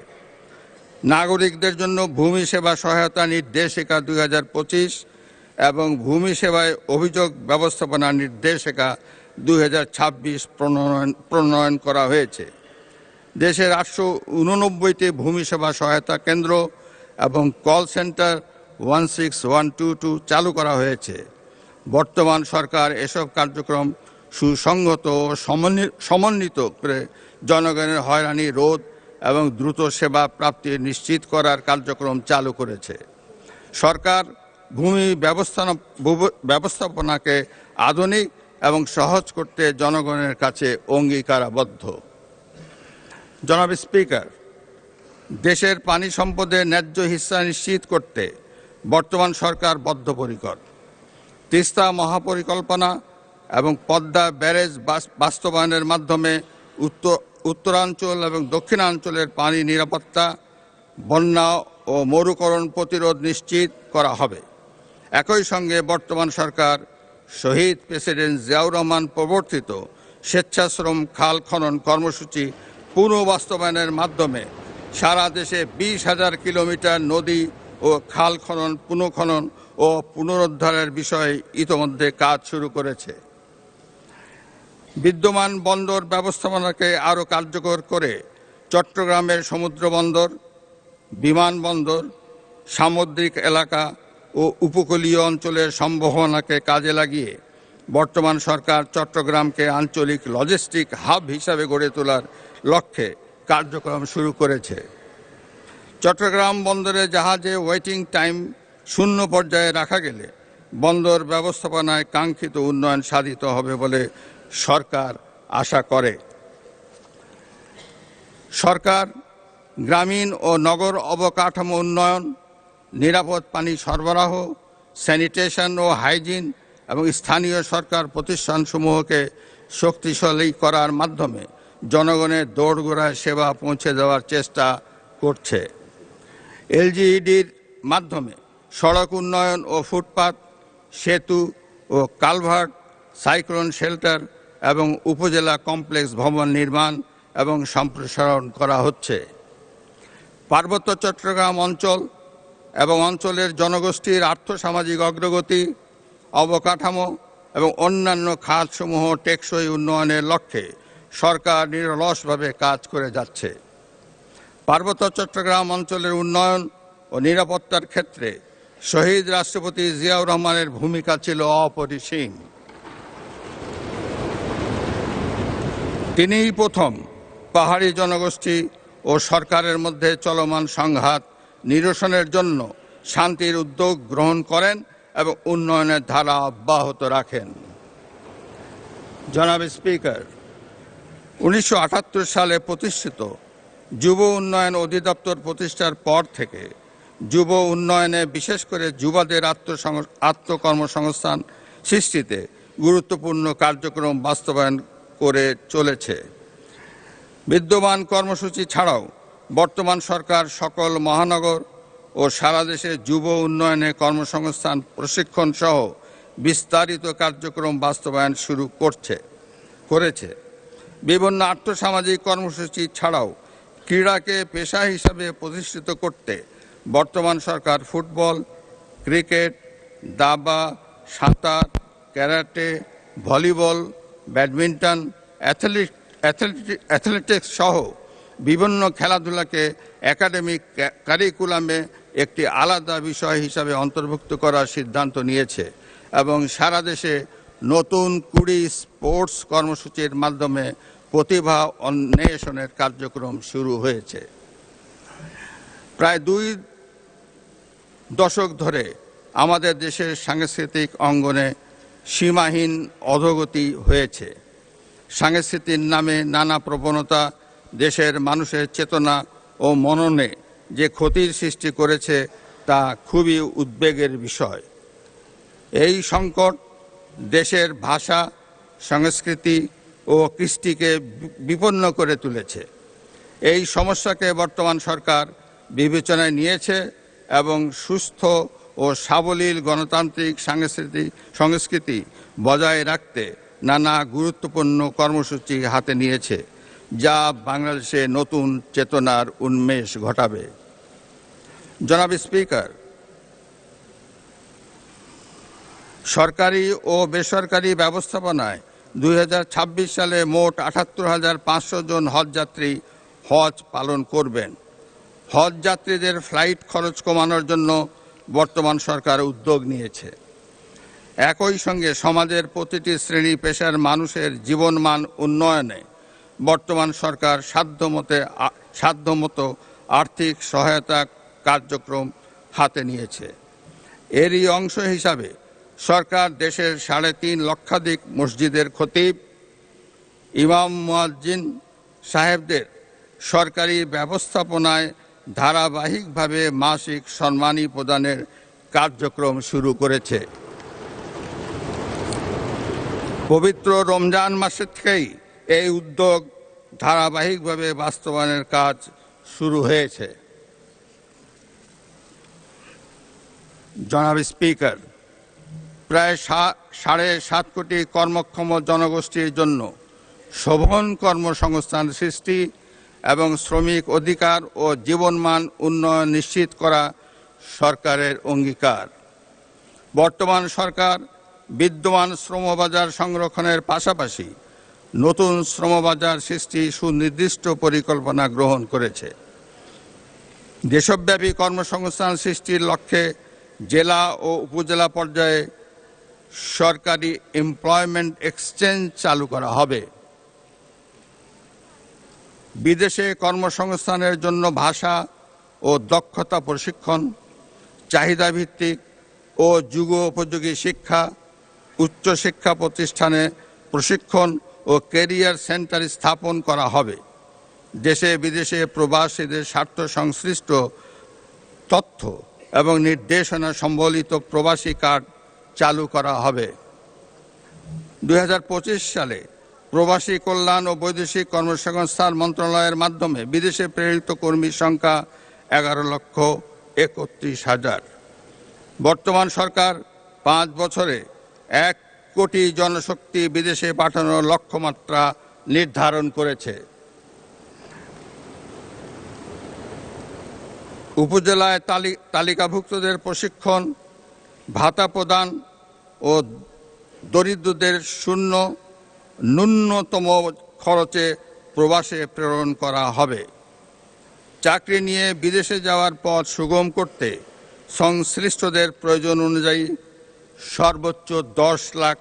নাগরিকদের জন্য ভূমি সেবা সহায়তা নির্দেশিকা 2025 এবং ভূমি সেবায় অভিযোগ ব্যবস্থাপনা নির্দেশিকা 2026 প্রণয়ন করা হয়েছে। দেশের 889টি ভূমি সেবা সহায়তা কেন্দ্র এবং কল সেন্টার 16122 চালু করা হয়েছে। বর্তমান সরকার এসব কার্যক্রম সুসংহত ও সমন্বিত করে জনগণের হয়রানি রোধ এবং দ্রুত সেবা প্রাপ্তি নিশ্চিত করার কার্যক্রম চালু করেছে। সরকার ভূমি ব্যবস্থাপনাকে আধুনিক এবং সহজ করতে জনগণের কাছে অঙ্গীকারাবদ্ধ। জনাব স্পিকার, দেশের পানি সম্পদের ন্যায্য হিস্সা নিশ্চিত করতে বর্তমান সরকার বদ্ধপরিকর। তিস্তা মহাপরিকল্পনা এবং পদ্মা ব্যারেজ বাস্তবায়নের মাধ্যমে উত্তরাঞ্চল এবং দক্ষিণাঞ্চলের পানি নিরাপত্তা, বন্যা ও মরুকরণ প্রতিরোধ নিশ্চিত করা হবে। একই সঙ্গে বর্তমান সরকার শহীদ প্রেসিডেন্ট জিয়াউর রহমান প্রবর্তিত স্বেচ্ছাশ্রম খাল খনন কর্মসূচি পুনঃবাস্তবায়নের মাধ্যমে সারা দেশে 20,000 কিলোমিটার নদী ও খাল খনন পুনঃখনন ও পুনরুদ্ধারের বিষয়ে ইতোমধ্যে কাজ শুরু করেছে। বিদ্যমান বন্দর ব্যবস্থাপনাকে আরও কার্যকর করে চট্টগ্রামের সমুদ্র বন্দর, বিমানবন্দর, সামুদ্রিক এলাকা ও উপকূলীয় অঞ্চলের সম্ভাবনাকে কাজে লাগিয়ে বর্তমান সরকার চট্টগ্রামকে আঞ্চলিক লজিস্টিক হাব হিসাবে গড়ে তোলার লক্ষ্যে কার্যক্রম শুরু করেছে। চট্টগ্রাম বন্দরে জাহাজে ওয়েটিং টাইম 0 পর্যায়ে রাখা গেলে বন্দর ব্যবস্থাপনায় কাঙ্ক্ষিত উন্নয়ন সাধিত হবে বলে সরকার আশা করে। সরকার গ্রামীণ ও নগর অবকাঠামো উন্নয়ন, নিরাপদ পানি সরবরাহ, স্যানিটেশন ও হাইজিন এবং স্থানীয় সরকার প্রতিষ্ঠানসমূহকে শক্তিশালী করার মাধ্যমে জনগণের দোরগোড়ায় সেবা পৌঁছে দেওয়ার চেষ্টা করছে। এলজিইডির মাধ্যমে সড়ক উন্নয়ন ও ফুটপাত, সেতু ও কালভার্ট, সাইক্লোন শেল্টার এবং উপজেলা কমপ্লেক্স ভবন নির্মাণ এবং সম্প্রসারণ করা হচ্ছে। পার্বত্য চট্টগ্রাম অঞ্চল এবং অঞ্চলের জনগোষ্ঠীর আর্থসামাজিক অগ্রগতি, অবকাঠামো এবং অন্যান্য খাতসমূহ টেকসই উন্নয়নের লক্ষ্যে সরকার নিরলসভাবে কাজ করে যাচ্ছে। পার্বত্য চট্টগ্রাম অঞ্চলের উন্নয়ন ও নিরাপত্তার ক্ষেত্রে শহীদ রাষ্ট্রপতি জিয়াউর রহমানের ভূমিকা ছিল অপরিসীম। তিনিই প্রথম পাহাড়ি জনগোষ্ঠী ও সরকারের মধ্যে চলমান সংঘাত নিরসনের জন্য শান্তির উদ্যোগ গ্রহণ করেন এবং উন্নয়নের ধারা অব্যাহত রাখেন। জনাব স্পিকার, 1978 সালে প্রতিষ্ঠিত যুব উন্নয়ন অধিদপ্তর প্রতিষ্ঠার পর থেকে যুব উন্নয়নে, বিশেষ করে যুবাদের আত্মকর্মসংস্থান সৃষ্টিতে গুরুত্বপূর্ণ কার্যক্রম বাস্তবায়ন করে চলেছে। বিদ্যমান কর্মসূচি ছাড়াও বর্তমান সরকার সকল মহানগর ও সারা দেশে যুব উন্নয়নে কর্মসংস্থান প্রশিক্ষণ সহ বিস্তারিত কার্যক্রম বাস্তবায়ন শুরু করেছে। বিভিন্ন আর্থসামাজিক কর্মসূচি ছাড়াও ক্রীড়াকে পেশা হিসাবে প্রতিষ্ঠিত করতে বর্তমান সরকার ফুটবল, ক্রিকেট, দাবা, সাঁতার, ক্যারাটে, ভলিবল, ব্যাডমিন্টন, অ্যাথলেটিক্স সহ বিভিন্ন খেলাধুলাকে একাডেমিক কারিকুলামে একটি আলাদা বিষয় হিসাবে অন্তর্ভুক্ত করার সিদ্ধান্ত নিয়েছে এবং সারা দেশে নতুন 20 স্পোর্টস কর্মসূচির মাধ্যমে প্রতিভা অন্বেষণের কার্যক্রম শুরু হয়েছে। প্রায় 2 দশক ধরে আমাদের দেশের সাংস্কৃতিক অঙ্গনে সীমাহীন অধোগতি হয়েছে। সংস্কৃতির নামে নানা প্রবণতা দেশের মানুষের চেতনা ও মননে যে ক্ষতির সৃষ্টি করেছে তা খুবই উদ্বেগের বিষয়। এই সংকট দেশের ভাষা, সংস্কৃতি ও কৃষ্টিকে বিপন্ন করে তুলেছে। এই সমস্যাকে বর্তমান সরকার বিবেচনায় নিয়েছে এবং সুস্থ ও সাবলীল গণতান্ত্রিক সংস্কৃতি বজায় রাখতে নানা গুরুত্বপূর্ণ কর্মসূচি হাতে নিয়েছে, যা বাংলাদেশে নতুন চেতনার উন্মেষ ঘটাবে। জনাব স্পিকার, সরকারি ও বেসরকারি ব্যবস্থাপনায় 2026 সালে মোট 78,500 জন হজযাত্রী হজ পালন করবেন। হজ যাত্রীদের ফ্লাইট খরচ কমানোর জন্য বর্তমান সরকার উদ্যোগ নিয়েছে। একই সঙ্গে সমাজের প্রতিটি শ্রেণী পেশার মানুষের জীবনমান উন্নয়নে বর্তমান সরকার সাধ্যমতো আর্থিক সহায়তা কার্যক্রম হাতে নিয়েছে। এরই অংশ হিসাবে সরকার দেশের 3.5 লক্ষাধিক মসজিদের খতিব, ইমাম, মুয়াজ্জিন সাহেবদের সরকারি ব্যবস্থাপনায় ধারাবাহিকভাবে মাসিক সম্মানী প্রদানের কার্যক্রম শুরু করেছে। পবিত্র রমজান মাসের থেকেই এই উদ্যোগ ধারাবাহিকভাবে বাস্তবায়নের কাজ শুরু হয়েছে। জনাব স্পিকার, প্রায় 7.5 কোটি কর্মক্ষম জনগোষ্ঠীর জন্য শোভন কর্মসংস্থান সৃষ্টি এবং শ্রমিক অধিকার ও জীবনমান উন্নয়ন নিশ্চিত করা সরকারের অঙ্গীকার। বর্তমান সরকার বিদ্যমান শ্রমবাজার সংরক্ষণের পাশাপাশি নতুন শ্রমবাজার সৃষ্টি সুনির্দিষ্ট পরিকল্পনা গ্রহণ করেছে। দেশব্যাপী কর্মসংস্থান সৃষ্টির লক্ষ্যে জেলা ও উপজেলা পর্যায়ে সরকারি এমপ্লয়মেন্ট এক্সচেঞ্জ চালু করা হবে। বিদেশে কর্মসংস্থানের জন্য ভাষা ও দক্ষতা প্রশিক্ষণ, চাহিদাভিত্তিক ও যুগোপযোগী শিক্ষা, উচ্চশিক্ষা প্রতিষ্ঠানে প্রশিক্ষণ ও ক্যারিয়ার সেন্টার স্থাপন করা হবে। দেশে বিদেশে প্রবাসীদের স্বার্থ সংশ্লিষ্ট তথ্য এবং নির্দেশনা সম্বলিত প্রবাসী কার্ড চালু করা হবে। 2025 সালে প্রবাসী কল্যাণ ও বৈদেশিক কর্মসংস্থান মন্ত্রণালয়ের মাধ্যমে বিদেশে প্রেরিত কর্মীর সংখ্যা 11,31,000। বর্তমান সরকার 5 বছরে 1 কোটি জনশক্তি বিদেশে পাঠানোর লক্ষ্যমাত্রা নির্ধারণ করেছে। উপজেলায় তালিকাভুক্তদের প্রশিক্ষণ, ভাতা প্রদান ও দরিদ্রদের ন্যূনতম খরচে প্রবাসে প্রেরণ করা হবে। চাকরি নিয়ে বিদেশে যাওয়ার পথ সুগম করতে সংশ্লিষ্টদের প্রয়োজন অনুযায়ী সর্বোচ্চ 10 লাখ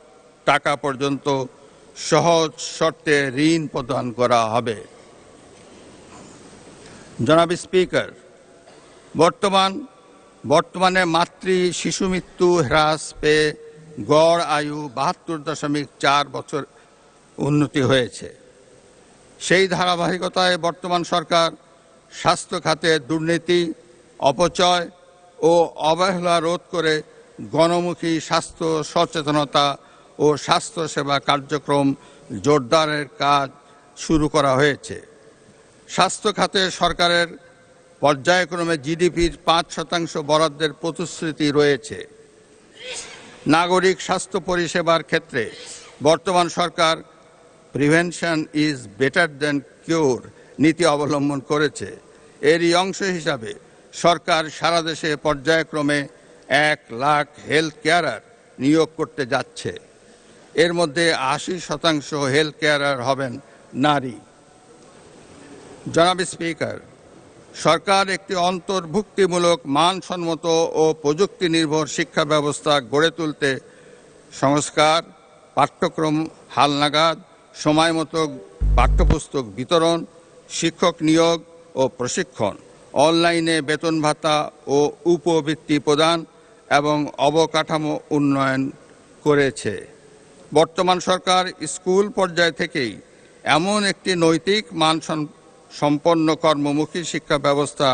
টাকা পর্যন্ত সহজ শর্তে ঋণ প্রদান করা হবে। জনাব স্পিকার, বর্তমানে মাতৃ শিশু মৃত্যু হ্রাস পেয়ে গড় আয়ু 72.4 বছর উন্নতি হয়েছে। সেই ধারাবাহিকতায় বর্তমান সরকার স্বাস্থ্য খাতে দুর্নীতি, অপচয় ও অবহেলা রোধ করে গণমুখী স্বাস্থ্য সচেতনতা ও স্বাস্থ্যসেবা কার্যক্রম জোরদারের কাজ শুরু করা হয়েছে। স্বাস্থ্য খাতে সরকারের পর্যায়ক্রমে জিডিপির 5% বরাদ্দের প্রতিশ্রুতি রয়েছে। নাগরিক স্বাস্থ্য পরিষেবার ক্ষেত্রে বর্তমান সরকার প্রিভেনশন ইজ বেটার দ্যান কিউর নীতি অবলম্বন করেছে। এরই অংশ হিসাবে সরকার সারা দেশে পর্যায়ক্রমে 1 লাখ হেলথ কেয়ারার নিয়োগ করতে যাচ্ছে। এর মধ্যে 80% হেলথ কেয়ারার হবেন নারী। জনাব স্পিকার, সরকার একটি অন্তর্ভুক্তিমূলক মানসম্মত ও প্রযুক্তি নির্ভর শিক্ষা ব্যবস্থা গড়ে তুলতে সংস্কার, পাঠ্যক্রম হালনাগাদ, সময়মতো পাঠ্যপুস্তক বিতরণ, শিক্ষক নিয়োগ ও প্রশিক্ষণ, অনলাইনে বেতন ভাতা ও উপবৃত্তি প্রদান এবং অবকাঠামো উন্নয়ন করেছে। বর্তমান সরকার স্কুল পর্যায় থেকেই এমন একটি নৈতিক মানসম্পন্ন কর্মমুখী শিক্ষা ব্যবস্থা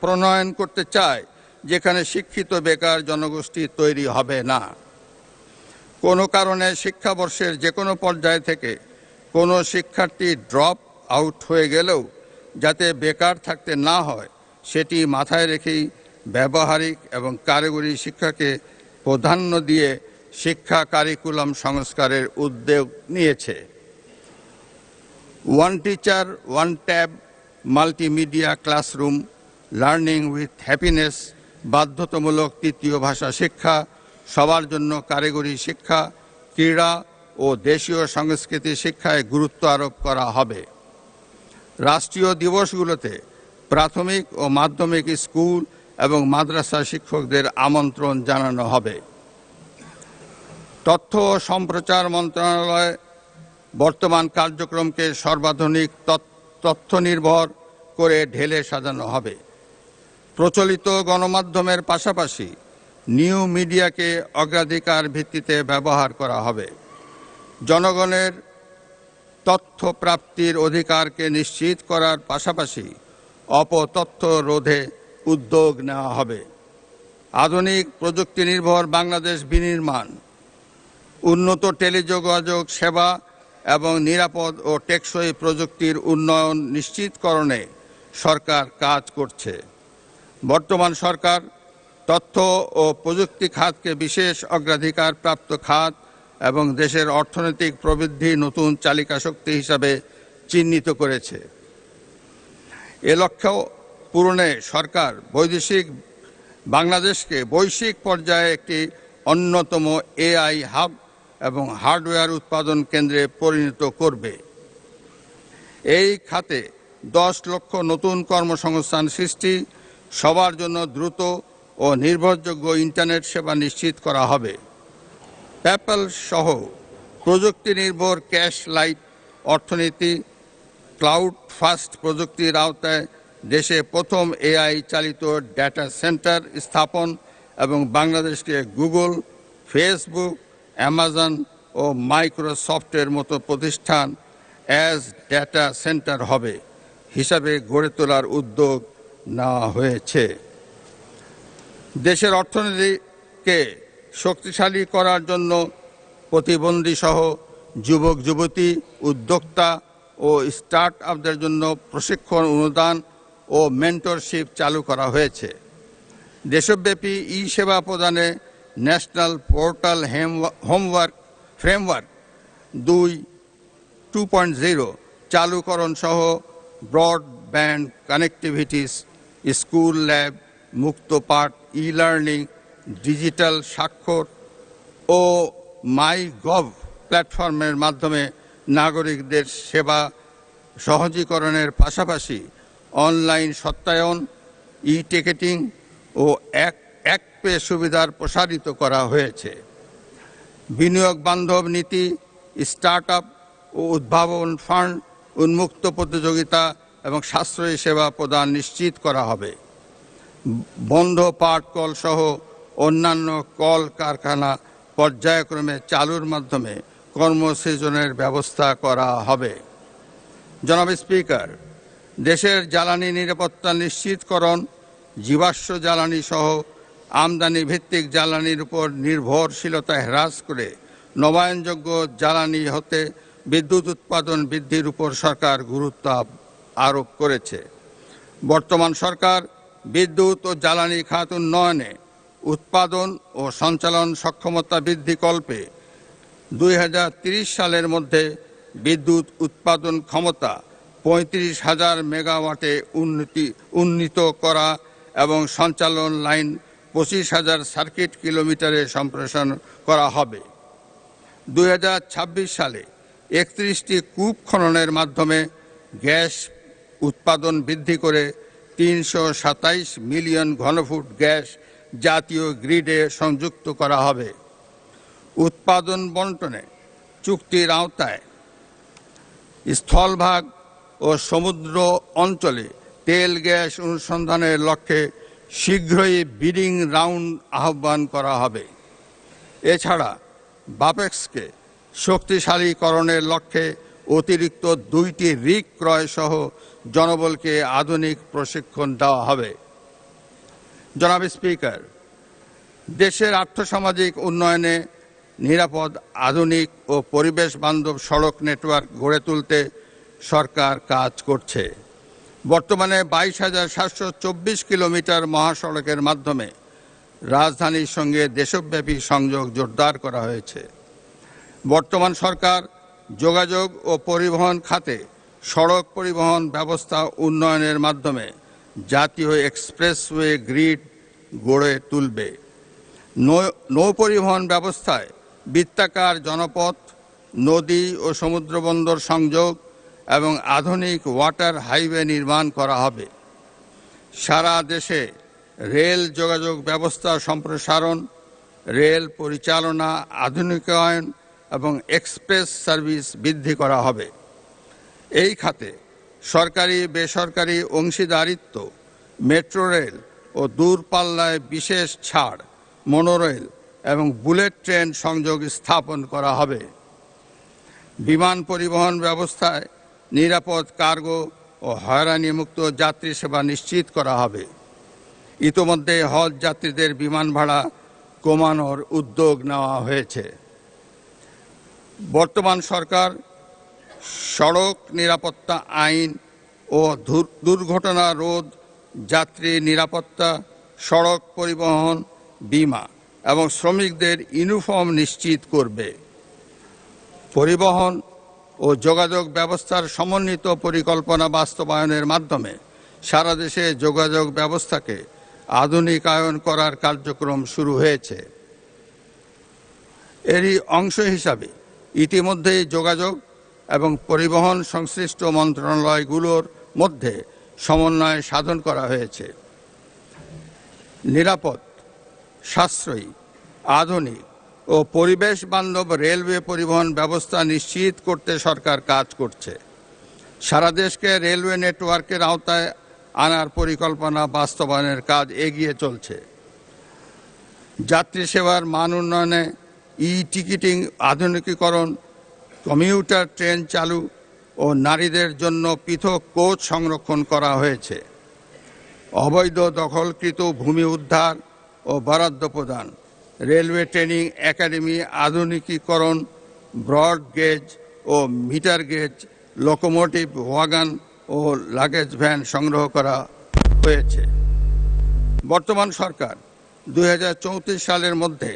প্রণয়ন করতে চায়, যেখানে শিক্ষিত বেকার জনগোষ্ঠী তৈরি হবে না। কোনো কারণে শিক্ষাবর্ষের যে কোনো পর্যায় থেকে কোনো শিক্ষার্থী ড্রপ আউট হয়ে গেলেও যাতে বেকার থাকতে না হয়, সেটি মাথায় রেখেই ব্যবহারিক এবং কারিগরি শিক্ষাকে প্রাধান্য দিয়ে শিক্ষা কারিকুলাম সংস্কারের উদ্যোগ নিয়েছে। One teacher one tab multimedia classroom learning with happiness, বাধ্যতামূলক তৃতীয় ভাষা শিক্ষা, সবার জন্য কারিগরি শিক্ষা, ক্রীড়া ও দেশীয় সংস্কৃতি শিক্ষায় গুরুত্ব আরোপ করা হবে। রাষ্ট্রীয় দিবসগুলোতে প্রাথমিক ও মাধ্যমিক স্কুল এবং মাদ্রাসা শিক্ষকদের আমন্ত্রণ জানানো হবে। তথ্য ও সম্প্রচার মন্ত্রণালয় বর্তমান কার্যক্রমকে সর্বাধুনিক তথ্য নির্ভর করে ঢেলে সাজানো হবে। প্রচলিত গণমাধ্যমের পাশাপাশি নিউ মিডিয়াকে অগ্রাধিকার ভিত্তিতে ব্যবহার করা হবে। জনগণের তথ্য প্রাপ্তির অধিকারকে নিশ্চিত করার পাশাপাশি অপতথ্য রোধে উদ্যোগ নেওয়া হবে। আধুনিক প্রযুক্তি নির্ভর বাংলাদেশ বিনির্মাণ, উন্নত টেলিযোগাযোগ সেবা এবং নিরাপদ ও টেকসই প্রযুক্তির উন্নয়ন নিশ্চিতকরণে সরকার কাজ করছে। বর্তমান সরকার তথ্য ও প্রযুক্তি খাতকে বিশেষ অগ্রাধিকার প্রাপ্ত খাত এবং দেশের অর্থনৈতিক প্রবৃদ্ধি নতুন চালিকা শক্তি হিসাবে চিহ্নিত করেছে। এ লক্ষ্য পূরণে সরকার বাংলাদেশকে বৈশ্বিক পর্যায়ে একটি অন্যতম এআই হাব এবং হার্ডওয়্যার উৎপাদন কেন্দ্রে পরিণত করবে। এই খাতে 10 লক্ষ নতুন কর্মসংস্থান সৃষ্টি, সবার জন্য দ্রুত ও নির্ভরযোগ্য ইন্টারনেট সেবা নিশ্চিত করা হবে। পেপ্যাল সহ প্রযুক্তি নির্ভর ক্যাশ লাইট অর্থনীতি, ক্লাউড ফাস্ট প্রযুক্তির আওতায় দেশে প্রথম এআই চালিত ডেটা সেন্টার স্থাপন এবং বাংলাদেশকে গুগল, ফেসবুক, অ্যামাজন ও মাইক্রোসফটের মতো প্রতিষ্ঠান অ্যাজ ডেটা সেন্টার হবে হিসাবে গড়ে তোলার উদ্যোগ নেওয়া হয়েছে। দেশের অর্থনীতিকে শক্তিশালী করার জন্য প্রতিবন্ধী সহ যুবক যুবতী, উদ্যোক্তা ও স্টার্ট আপদের জন্য প্রশিক্ষণ, অনুদান ও মেন্টরশিপ চালু করা হয়েছে। দেশব্যাপী ই সেবা প্রদানে ন্যাশনাল পোর্টাল ফ্রেমওয়ার্ক 2.0 চালুকরণ সহ ব্রডব্যান্ড কানেক্টিভিটিস, স্কুল ল্যাব, মুক্ত পাঠ, ই লার্নিং, ডিজিটাল স্বাক্ষর ও মাই গভ প্ল্যাটফর্মের মাধ্যমে নাগরিকদের সেবা সহজীকরণের পাশাপাশি অনলাইন সত্যায়ন, ই টিকেটিং ও এক পে সুবিধার প্রসারিত করা হয়েছে। বিনিয়োগ বান্ধব নীতি, স্টার্টআপ ও উদ্ভাবন ফান্ড, উন্মুক্ত প্রতিযোগিতা এবং সাশ্রয়ী সেবা প্রদান নিশ্চিত করা হবে। বন্ধ পাট কল সহ অন্যান্য কল কারখানা পর্যায়ক্রমে চালুর মাধ্যমে কর্মসৃজনের ব্যবস্থা করা হবে। জনাব স্পিকার, দেশের জ্বালানি নিরাপত্তা নিশ্চিতকরণ, জীবাশ্ম জ্বালানি সহ আমদানি ভিত্তিক জ্বালানির উপর নির্ভরশীলতা হ্রাস করে নবায়নযোগ্য জ্বালানি হতে বিদ্যুৎ উৎপাদন বৃদ্ধির উপর সরকার গুরুত্ব আরোপ করেছে। বর্তমান সরকার বিদ্যুৎ ও জ্বালানি খাত উন্নয়নে উৎপাদন ও সঞ্চালন সক্ষমতা বৃদ্ধি কল্পে 2030 সালের মধ্যে বিদ্যুৎ উৎপাদন ক্ষমতা 35,000 মেগাওয়াটে উন্নীত করা এবং সঞ্চালন লাইন 25,000 সার্কিট কিলোমিটারে সম্প্রসারণ করা হবে। 2026 সালে 31টি কূপ খননের মাধ্যমে গ্যাস উৎপাদন বৃদ্ধি করে 327 মিলিয়ন ঘনফুট গ্যাস জাতীয় গ্রিডে সংযুক্ত করা হবে। উৎপাদন বণ্টনে চুক্তির আওতায় স্থলভাগ ও সমুদ্র অঞ্চলে তেল গ্যাস অনুসন্ধানের লক্ষ্যে শীঘ্রই বিডিং রাউন্ড আহ্বান করা হবে। এছাড়া বাপেক্সকে শক্তিশালীকরণের লক্ষ্যে অতিরিক্ত 2টি রিগ ক্রয় সহ জনবলকে আধুনিক প্রশিক্ষণ দেওয়া হবে। জনাব স্পিকার, দেশের আর্থসামাজিক উন্নয়নে নিরাপদ, আধুনিক ও পরিবেশ বান্ধব সড়ক নেটওয়ার্ক গড়ে তুলতে সরকার কাজ করছে। বর্তমানে 22,724 কিলোমিটার মহাসড়কের মাধ্যমে রাজধানীর সঙ্গে দেশব্যাপী সংযোগ জোরদার করা হয়েছে। বর্তমান সরকার যোগাযোগ ও পরিবহন খাতে সড়ক পরিবহন ব্যবস্থা উন্নয়নের মাধ্যমে জাতীয় এক্সপ্রেসওয়ে গ্রিড গড়ে তুলবে। নৌ পরিবহন ব্যবস্থায় বৃত্তাকার জনপথ, নদী ও সমুদ্রবন্দর সংযোগ এবং আধুনিক ওয়াটার হাইওয়ে নির্মাণ করা হবে। সারা দেশে রেল যোগাযোগ ব্যবস্থা সম্প্রসারণ, রেল পরিচালনা আধুনিকায়ন এবং এক্সপ্রেস সার্ভিস বৃদ্ধি করা হবে। এই খাতে সরকারি বেসরকারি অংশীদারিত্ব, মেট্রো রেল ও দূরপাল্লায় বিশেষ ছাড়, মনোরেল এবং বুলেট ট্রেন সংযোগ স্থাপন করা হবে। বিমান পরিবহন ব্যবস্থায় নিরাপদ কার্গো ও হয়রানিমুক্ত যাত্রী সেবা নিশ্চিত করা হবে। ইতোমধ্যে হজ যাত্রীদের বিমান ভাড়া কমানোর উদ্যোগ নেওয়া হয়েছে। বর্তমান সরকার সড়ক নিরাপত্তা আইন ও দুর্ঘটনা রোধ, যাত্রী নিরাপত্তা, সড়ক পরিবহন বীমা এবং শ্রমিকদের ইউনিফর্ম নিশ্চিত করবে। পরিবহন ও যোগাযোগ ব্যবস্থার সমন্বিত পরিকল্পনা বাস্তবায়নের মাধ্যমে সারা দেশে যোগাযোগ ব্যবস্থাকে আধুনিকায়ন করার কার্যক্রম শুরু হয়েছে। এরই অংশ হিসাবে ইতিমধ্যেই যোগাযোগ এবং পরিবহন সংশ্লিষ্ট মন্ত্রণালয়গুলোর মধ্যে সমন্বয় সাধন করা হয়েছে। নিরাপদ, সাশ্রয়ী, আধুনিক ও পরিবেশ বান্ধব রেলওয়ে পরিবহন ব্যবস্থা নিশ্চিত করতে সরকার কাজ করছে। সারা দেশকে রেলওয়ে নেটওয়ার্কের আওতায় আনার পরিকল্পনা বাস্তবায়নের কাজ এগিয়ে চলছে। যাত্রী সেবার মান উন্নয়নে টিকিটিং আধুনিকীকরণ, কমিউটার ট্রেন চালু ও নারীদের জন্য পৃথক কোচ সংরক্ষণ করা হয়েছে। অবৈধ দখলকৃত ভূমি উদ্ধার ও বরাদ্দ প্রদান, রেলওয়ে ট্রেনিং একাডেমি আধুনিকীকরণ, ব্রড গেজ ও মিটার গেজ লোকোমোটিভ ওয়াগন ও লাগেজ ভ্যান সংগ্রহ করা হয়েছে। বর্তমান সরকার 2034 সালের মধ্যে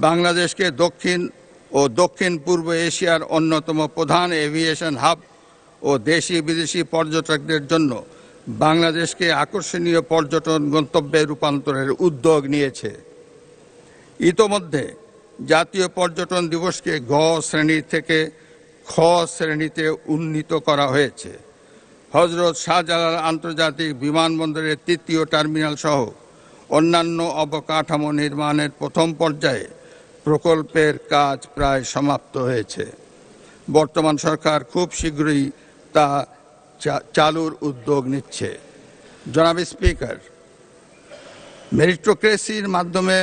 বাংলাদেশকে দক্ষিণ ও দক্ষিণ পূর্ব এশিয়ার অন্যতম প্রধান এভিয়েশন হাব ও দেশি বিদেশি পর্যটকদের জন্য বাংলাদেশকে আকর্ষণীয় পর্যটন গন্তব্যে রূপান্তরের উদ্যোগ নিয়েছে। ইতোমধ্যে জাতীয় পর্যটন দিবসকে গ শ্রেণী থেকে খ শ্রেণীতে উন্নীত করা হয়েছে। হজরত শাহজালাল আন্তর্জাতিক বিমানবন্দরের 3য় টার্মিনাল সহ অন্যান্য অবকাঠামো নির্মাণের প্রথম পর্যায়ে প্রকল্পের কাজ প্রায় সমাপ্ত হয়েছে। বর্তমান সরকার খুব শীঘ্রই তা চালুর উদ্যোগ নিচ্ছে। জনাব স্পিকার, মেরিটোক্রেসির মাধ্যমে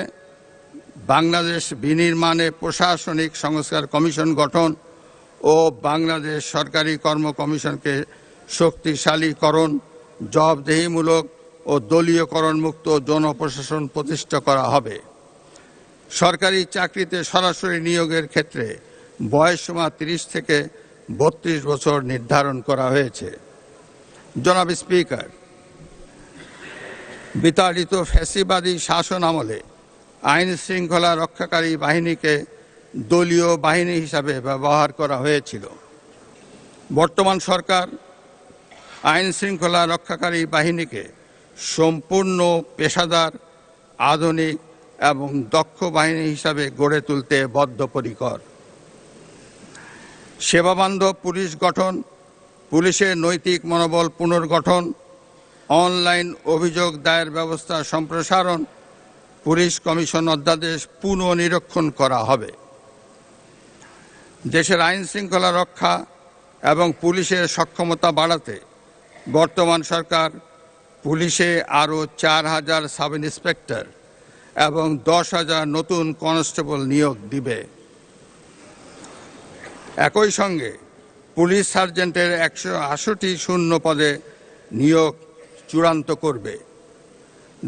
বাংলাদেশ বিনির্মাণে প্রশাসনিক সংস্কার কমিশন গঠন ও বাংলাদেশ সরকারি কর্ম কমিশনকে শক্তিশালীকরণ, জবাবদিহিমূলক ও দলীয়করণ মুক্ত জনপ্রশাসন প্রতিষ্ঠা করা হবে। সরকারি চাকরিতে সরাসরি নিয়োগের ক্ষেত্রে বয়সসীমা 30 থেকে 32 বছর নির্ধারণ করা হয়েছে। জনাব স্পিকার, বিতাড়িত ফ্যাসিবাদী শাসন আমলে আইন শৃঙ্খলা রক্ষাকারী বাহিনীকে দলীয় বাহিনী হিসাবে ব্যবহার করা হয়েছিল। বর্তমান সরকার আইন শৃঙ্খলা রক্ষাকারী বাহিনীকে সম্পূর্ণ পেশাদার, আধুনিক এবং দক্ষ বাহিনী হিসাবে গড়ে তুলতে বদ্ধপরিকর। সেবাবান্ধব পুলিশ গঠন, পুলিশের নৈতিক মনোবল পুনর্গঠন, অনলাইন অভিযোগ দায়ের ব্যবস্থা সম্প্রসারণ, পুলিশ কমিশন অধ্যাদেশ পুনর্নিরীক্ষণ করা হবে। দেশের আইন শৃঙ্খলা রক্ষা এবং পুলিশের সক্ষমতা বাড়াতে বর্তমান সরকার পুলিশে আরও 4000 সাব ইন্সপেক্টর এবং 10,000 নতুন কনস্টেবল নিয়োগ দিবে। একই সঙ্গে পুলিশ সার্জেন্টের 180 শূন্য পদে নিয়োগ চূড়ান্ত করবে।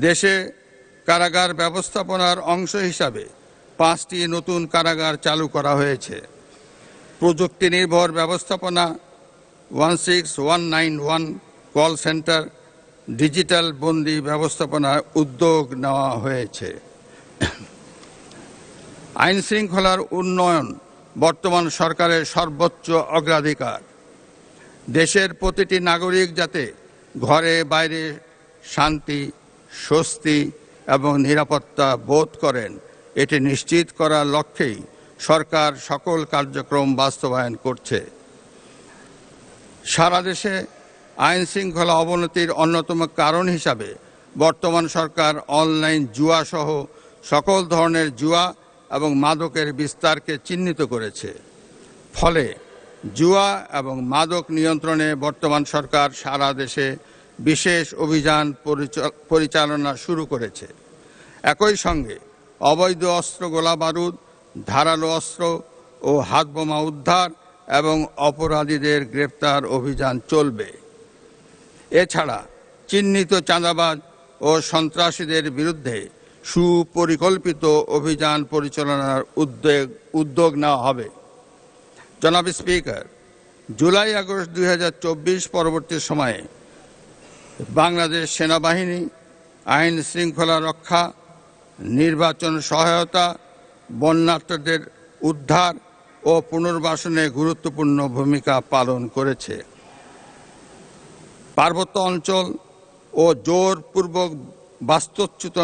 দেশে কারাগার ব্যবস্থাপনার অংশ হিসাবে 5টি নতুন কারাগার চালু করা হয়েছে। প্রযুক্তি নির্ভর ব্যবস্থাপনা, 16191 কল সেন্টার, ডিজিটাল বন্দি ব্যবস্থাপনার উদ্যোগ নেওয়া হয়েছে। আইন শৃঙ্খলার উন্নয়ন বর্তমান সরকারের সর্বোচ্চ অগ্রাধিকার। দেশের প্রতিটি নাগরিক যাতে ঘরে বাইরে শান্তি, স্বস্তি এবং নিরাপত্তা বোধ করেন, এটি নিশ্চিত করার লক্ষ্যেই সরকার সকল কার্যক্রম বাস্তবায়ন করছে। সারা দেশে আইন শৃঙ্খলা অবনতির অন্যতম কারণ হিসাবে বর্তমান সরকার অনলাইন জুয়া সহ সকল ধরনের জুয়া এবং মাদকের বিস্তারকে চিহ্নিত করেছে। ফলে জুয়া এবং মাদক নিয়ন্ত্রণে বর্তমান সরকার সারা দেশে বিশেষ অভিযান পরিচালনা শুরু করেছে। একই সঙ্গে অবৈধ অস্ত্র, গোলা বারুদ, ধারালো অস্ত্র ও হাতবোমা উদ্ধার এবং অপরাধীদের গ্রেপ্তার অভিযান চলবে। এছাড়া চিহ্নিত চাঁদাবাজ ও সন্ত্রাসীদের বিরুদ্ধে সুপরিকল্পিত অভিযান পরিচালনার উদ্যোগ নেওয়া হবে। জনাব স্পিকার, জুলাই আগস্ট 2024 পরবর্তী সময়ে বাংলাদেশ সেনাবাহিনী আইন শৃঙ্খলা রক্ষা, নির্বাচন সহায়তা, বন্যার্তদের উদ্ধার ও পুনর্বাসনে গুরুত্বপূর্ণ ভূমিকা পালন করেছে। পার্বত্য অঞ্চল ও জোরপূর্বক বাস্তুচ্যুত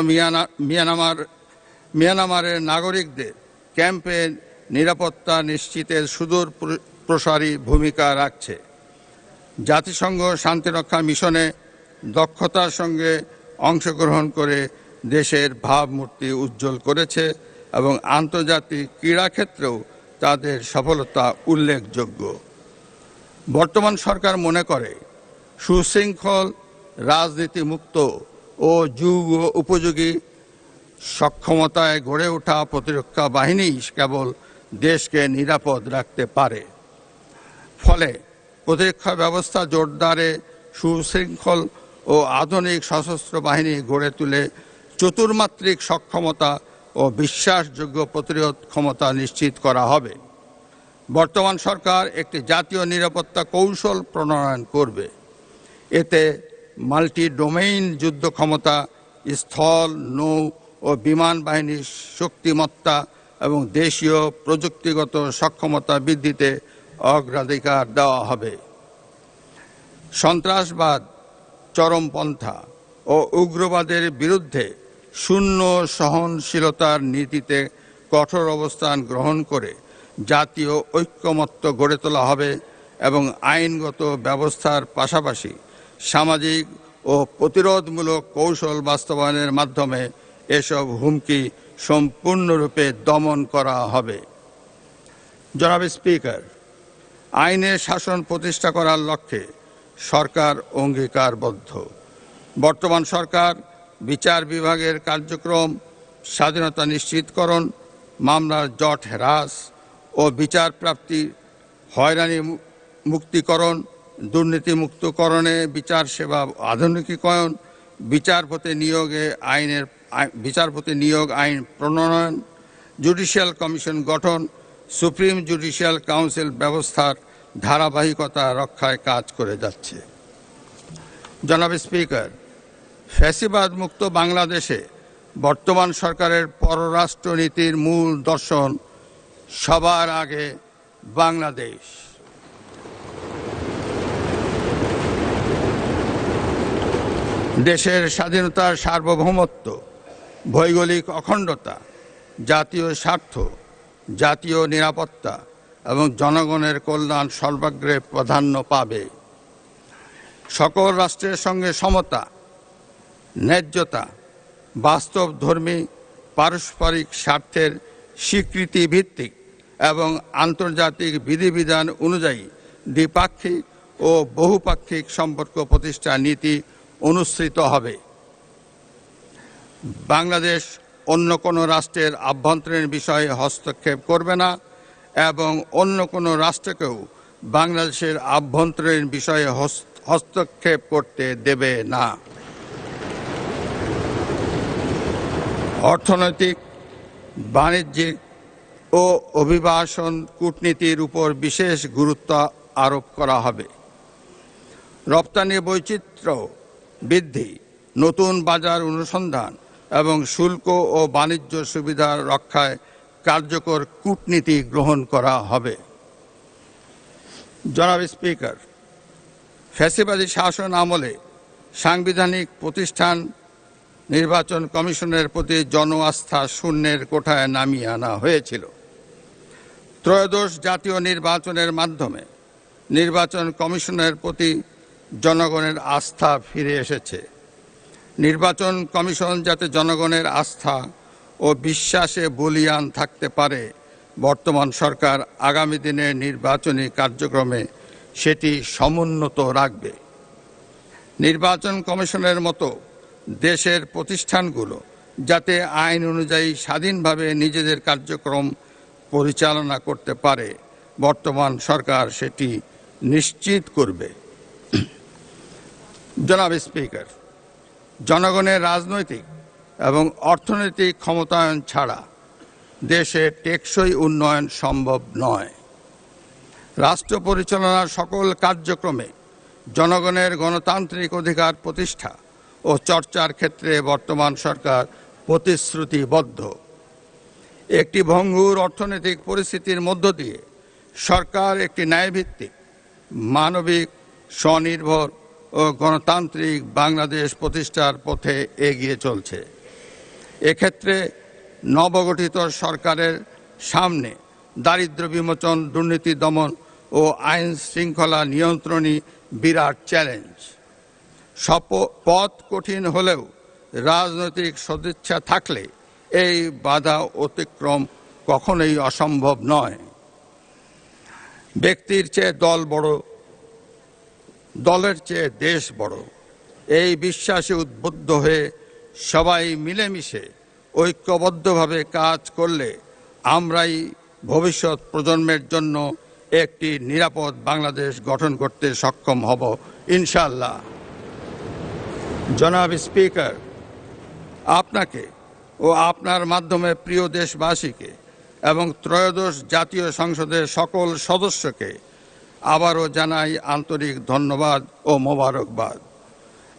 মিয়ানমারের নাগরিকদের ক্যাম্পে নিরাপত্তা নিশ্চিতের সুদূর প্রসারী ভূমিকা রাখছে। জাতিসংঘ শান্তিরক্ষা মিশনে দক্ষতার সঙ্গে অংশগ্রহণ করে দেশের ভাবমূর্তি উজ্জ্বল করেছে এবং আন্তর্জাতিক ক্রীড়াক্ষেত্রেও তাদের সফলতা উল্লেখযোগ্য। বর্তমান সরকার মনে করে সুশৃঙ্খল, রাজনীতিমুক্ত ও যুগ উপযোগী সক্ষমতায় গড়ে ওঠা প্রতিরক্ষা বাহিনী কেবল দেশকে নিরাপদ রাখতে পারে। ফলে প্রতিরক্ষা ব্যবস্থা জোরদারে সুশৃঙ্খল ও আধুনিক সশস্ত্র বাহিনী গড়ে তুলে চতুর্মাত্রিক সক্ষমতা ও বিশ্বাসযোগ্য প্রতিরোধ ক্ষমতা নিশ্চিত করা হবে। বর্তমান সরকার একটি জাতীয় নিরাপত্তা কৌশল প্রণয়ন করবে। এতে মাল্টি ডোমেইন যুদ্ধ ক্ষমতা, স্থল, নৌ ও বিমান বাহিনীর শক্তিমত্তা এবং দেশীয় প্রযুক্তিগত সক্ষমতা বৃদ্ধিতে অগ্রাধিকার দেওয়া হবে। সন্ত্রাসবাদ, চরমপন্থা ও উগ্রবাদের বিরুদ্ধে শূন্য সহনশীলতার নীতিতে কঠোর অবস্থান গ্রহণ করে জাতীয় ঐক্যমত্য গড়ে তোলা হবে এবং আইনগত ব্যবস্থার পাশাপাশি সামাজিক ও প্রতিরোধমূলক কৌশল বাস্তবায়নের মাধ্যমে এসব হুমকি সম্পূর্ণরূপে দমন করা হবে। জনাব স্পিকার, আইনের শাসন প্রতিষ্ঠা করার লক্ষ্যে সরকার অঙ্গীকারবদ্ধ। বর্তমান সরকার বিচার বিভাগের কার্যক্রম, স্বাধীনতা নিশ্চিতকরণ, মামলার জট হ্রাস ও বিচার প্রাপ্তি, হয়রানি মুক্তিকরণ, দুর্নীতিমুক্তকরণে বিচার সেবা আধুনিকীকরণ, বিচারপতি নিয়োগ আইন প্রণয়ন জুডিশিয়াল কমিশন গঠন সুপ্রিম জুডিশিয়াল কাউন্সিল ব্যবস্থার ধারাবাহিকতা রক্ষায় কাজ করে যাচ্ছে। জনাব স্পিকার, ফ্যাসিবাদ মুক্ত বাংলাদেশে বর্তমান সরকারের পররাষ্ট্রনীতির মূল দর্শন সবার আগে বাংলাদেশ। দেশের স্বাধীনতার সার্বভৌমত্ব, ভৌগোলিক অখণ্ডতা, জাতীয় স্বার্থ, জাতীয় নিরাপত্তা এবং জনগণের কল্যাণ সর্বাগ্রে প্রাধান্য পাবে। সকল রাষ্ট্রের সঙ্গে সমতা, ন্যায্যতা, বাস্তবধর্মী পারস্পরিক স্বার্থের স্বীকৃতি ভিত্তিক এবং আন্তর্জাতিক বিধিবিধান অনুযায়ী দ্বিপাক্ষিক ও বহুপাক্ষিক সম্পর্ক প্রতিষ্ঠা নীতি অনুসৃত হবে। বাংলাদেশ অন্য কোনো রাষ্ট্রের আভ্যন্তরীণ বিষয়ে হস্তক্ষেপ করবে না এবং অন্য কোনো রাষ্ট্রকেও বাংলাদেশের আভ্যন্তরীণ বিষয়ে হস্তক্ষেপ করতে দেবে না। অর্থনৈতিক, বাণিজ্যিক ও অভিবাসন কূটনীতির উপর বিশেষ গুরুত্ব আরোপ করা হবে। রপ্তানি বৈচিত্র্য বৃদ্ধি, নতুন বাজার অনুসন্ধান এবং শুল্ক ও বাণিজ্য সুবিধা রক্ষায় কার্যকর কূটনীতি গ্রহণ করা হবে। জনাব স্পিকার, ফ্যাসিবাদী শাসন আমলে সাংবিধানিক প্রতিষ্ঠান নির্বাচন কমিশনের প্রতি জন আস্থা শূন্যের কোঠায় নামিয়ে আনা হয়েছিল। ত্রয়োদশ জাতীয় নির্বাচনের মাধ্যমে নির্বাচন কমিশনের প্রতি জনগণের আস্থা ফিরে এসেছে। নির্বাচন কমিশন যাতে জনগণের আস্থা ও বিশ্বাসে বলীয়ান থাকতে পারে, বর্তমান সরকার আগামী দিনের নির্বাচনী কার্যক্রমে সেটি সমুন্নত রাখবে। নির্বাচন কমিশনের মতো দেশের প্রতিষ্ঠানগুলো যাতে আইন অনুযায়ী স্বাধীনভাবে নিজেদের কার্যক্রম পরিচালনা করতে পারে, বর্তমান সরকার সেটি নিশ্চিত করবে। জনাব স্পিকার, জনগণের রাজনৈতিক এবং অর্থনৈতিক ক্ষমতায়ন ছাড়া দেশের টেকসই উন্নয়ন সম্ভব নয়। রাষ্ট্র পরিচালনার সকল কার্যক্রমে জনগণের গণতান্ত্রিক অধিকার প্রতিষ্ঠা ও চর্চার ক্ষেত্রে বর্তমান সরকার প্রতিশ্রুতিবদ্ধ। একটি ভঙ্গুর অর্থনৈতিক পরিস্থিতির মধ্য দিয়ে সরকার একটি ন্যায়ভিত্তিক, মানবিক, স্বনির্ভর ও গণতান্ত্রিক বাংলাদেশ প্রতিষ্ঠার পথে এগিয়ে চলছে। এক্ষেত্রে নবগঠিত সরকারের সামনে দারিদ্র্য বিমোচন, দুর্নীতি দমন ও আইন শৃঙ্খলা নিয়ন্ত্রণই বিরাট চ্যালেঞ্জ। পথ কঠিন হলেও রাজনৈতিক সদিচ্ছা থাকলে এই বাধা অতিক্রম কখনোই অসম্ভব নয়। ব্যক্তির চেয়ে দল বড়, দলের চেয়ে দেশ বড়, এই বিশ্বাসে উদ্বুদ্ধ হয়ে সবাই মিলেমিশে ঐক্যবদ্ধভাবে কাজ করলে আমরাই ভবিষ্যৎ প্রজন্মের জন্য একটি নিরাপদ বাংলাদেশ গঠন করতে সক্ষম হব ইনশাআল্লাহ। জনাব স্পিকার, আপনাকে ও আপনার মাধ্যমে প্রিয় দেশবাসীকে এবং ত্রয়োদশ জাতীয় সংসদের সকল সদস্যকে আবারও জানাই আন্তরিক ধন্যবাদ ও মোবারকবাদ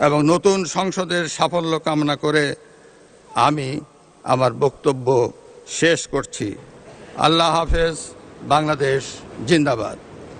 এবং নতুন সংসদের সাফল্য কামনা করে আমি আমার বক্তব্য শেষ করছি। আল্লাহ হাফেজ। বাংলাদেশ জিন্দাবাদ।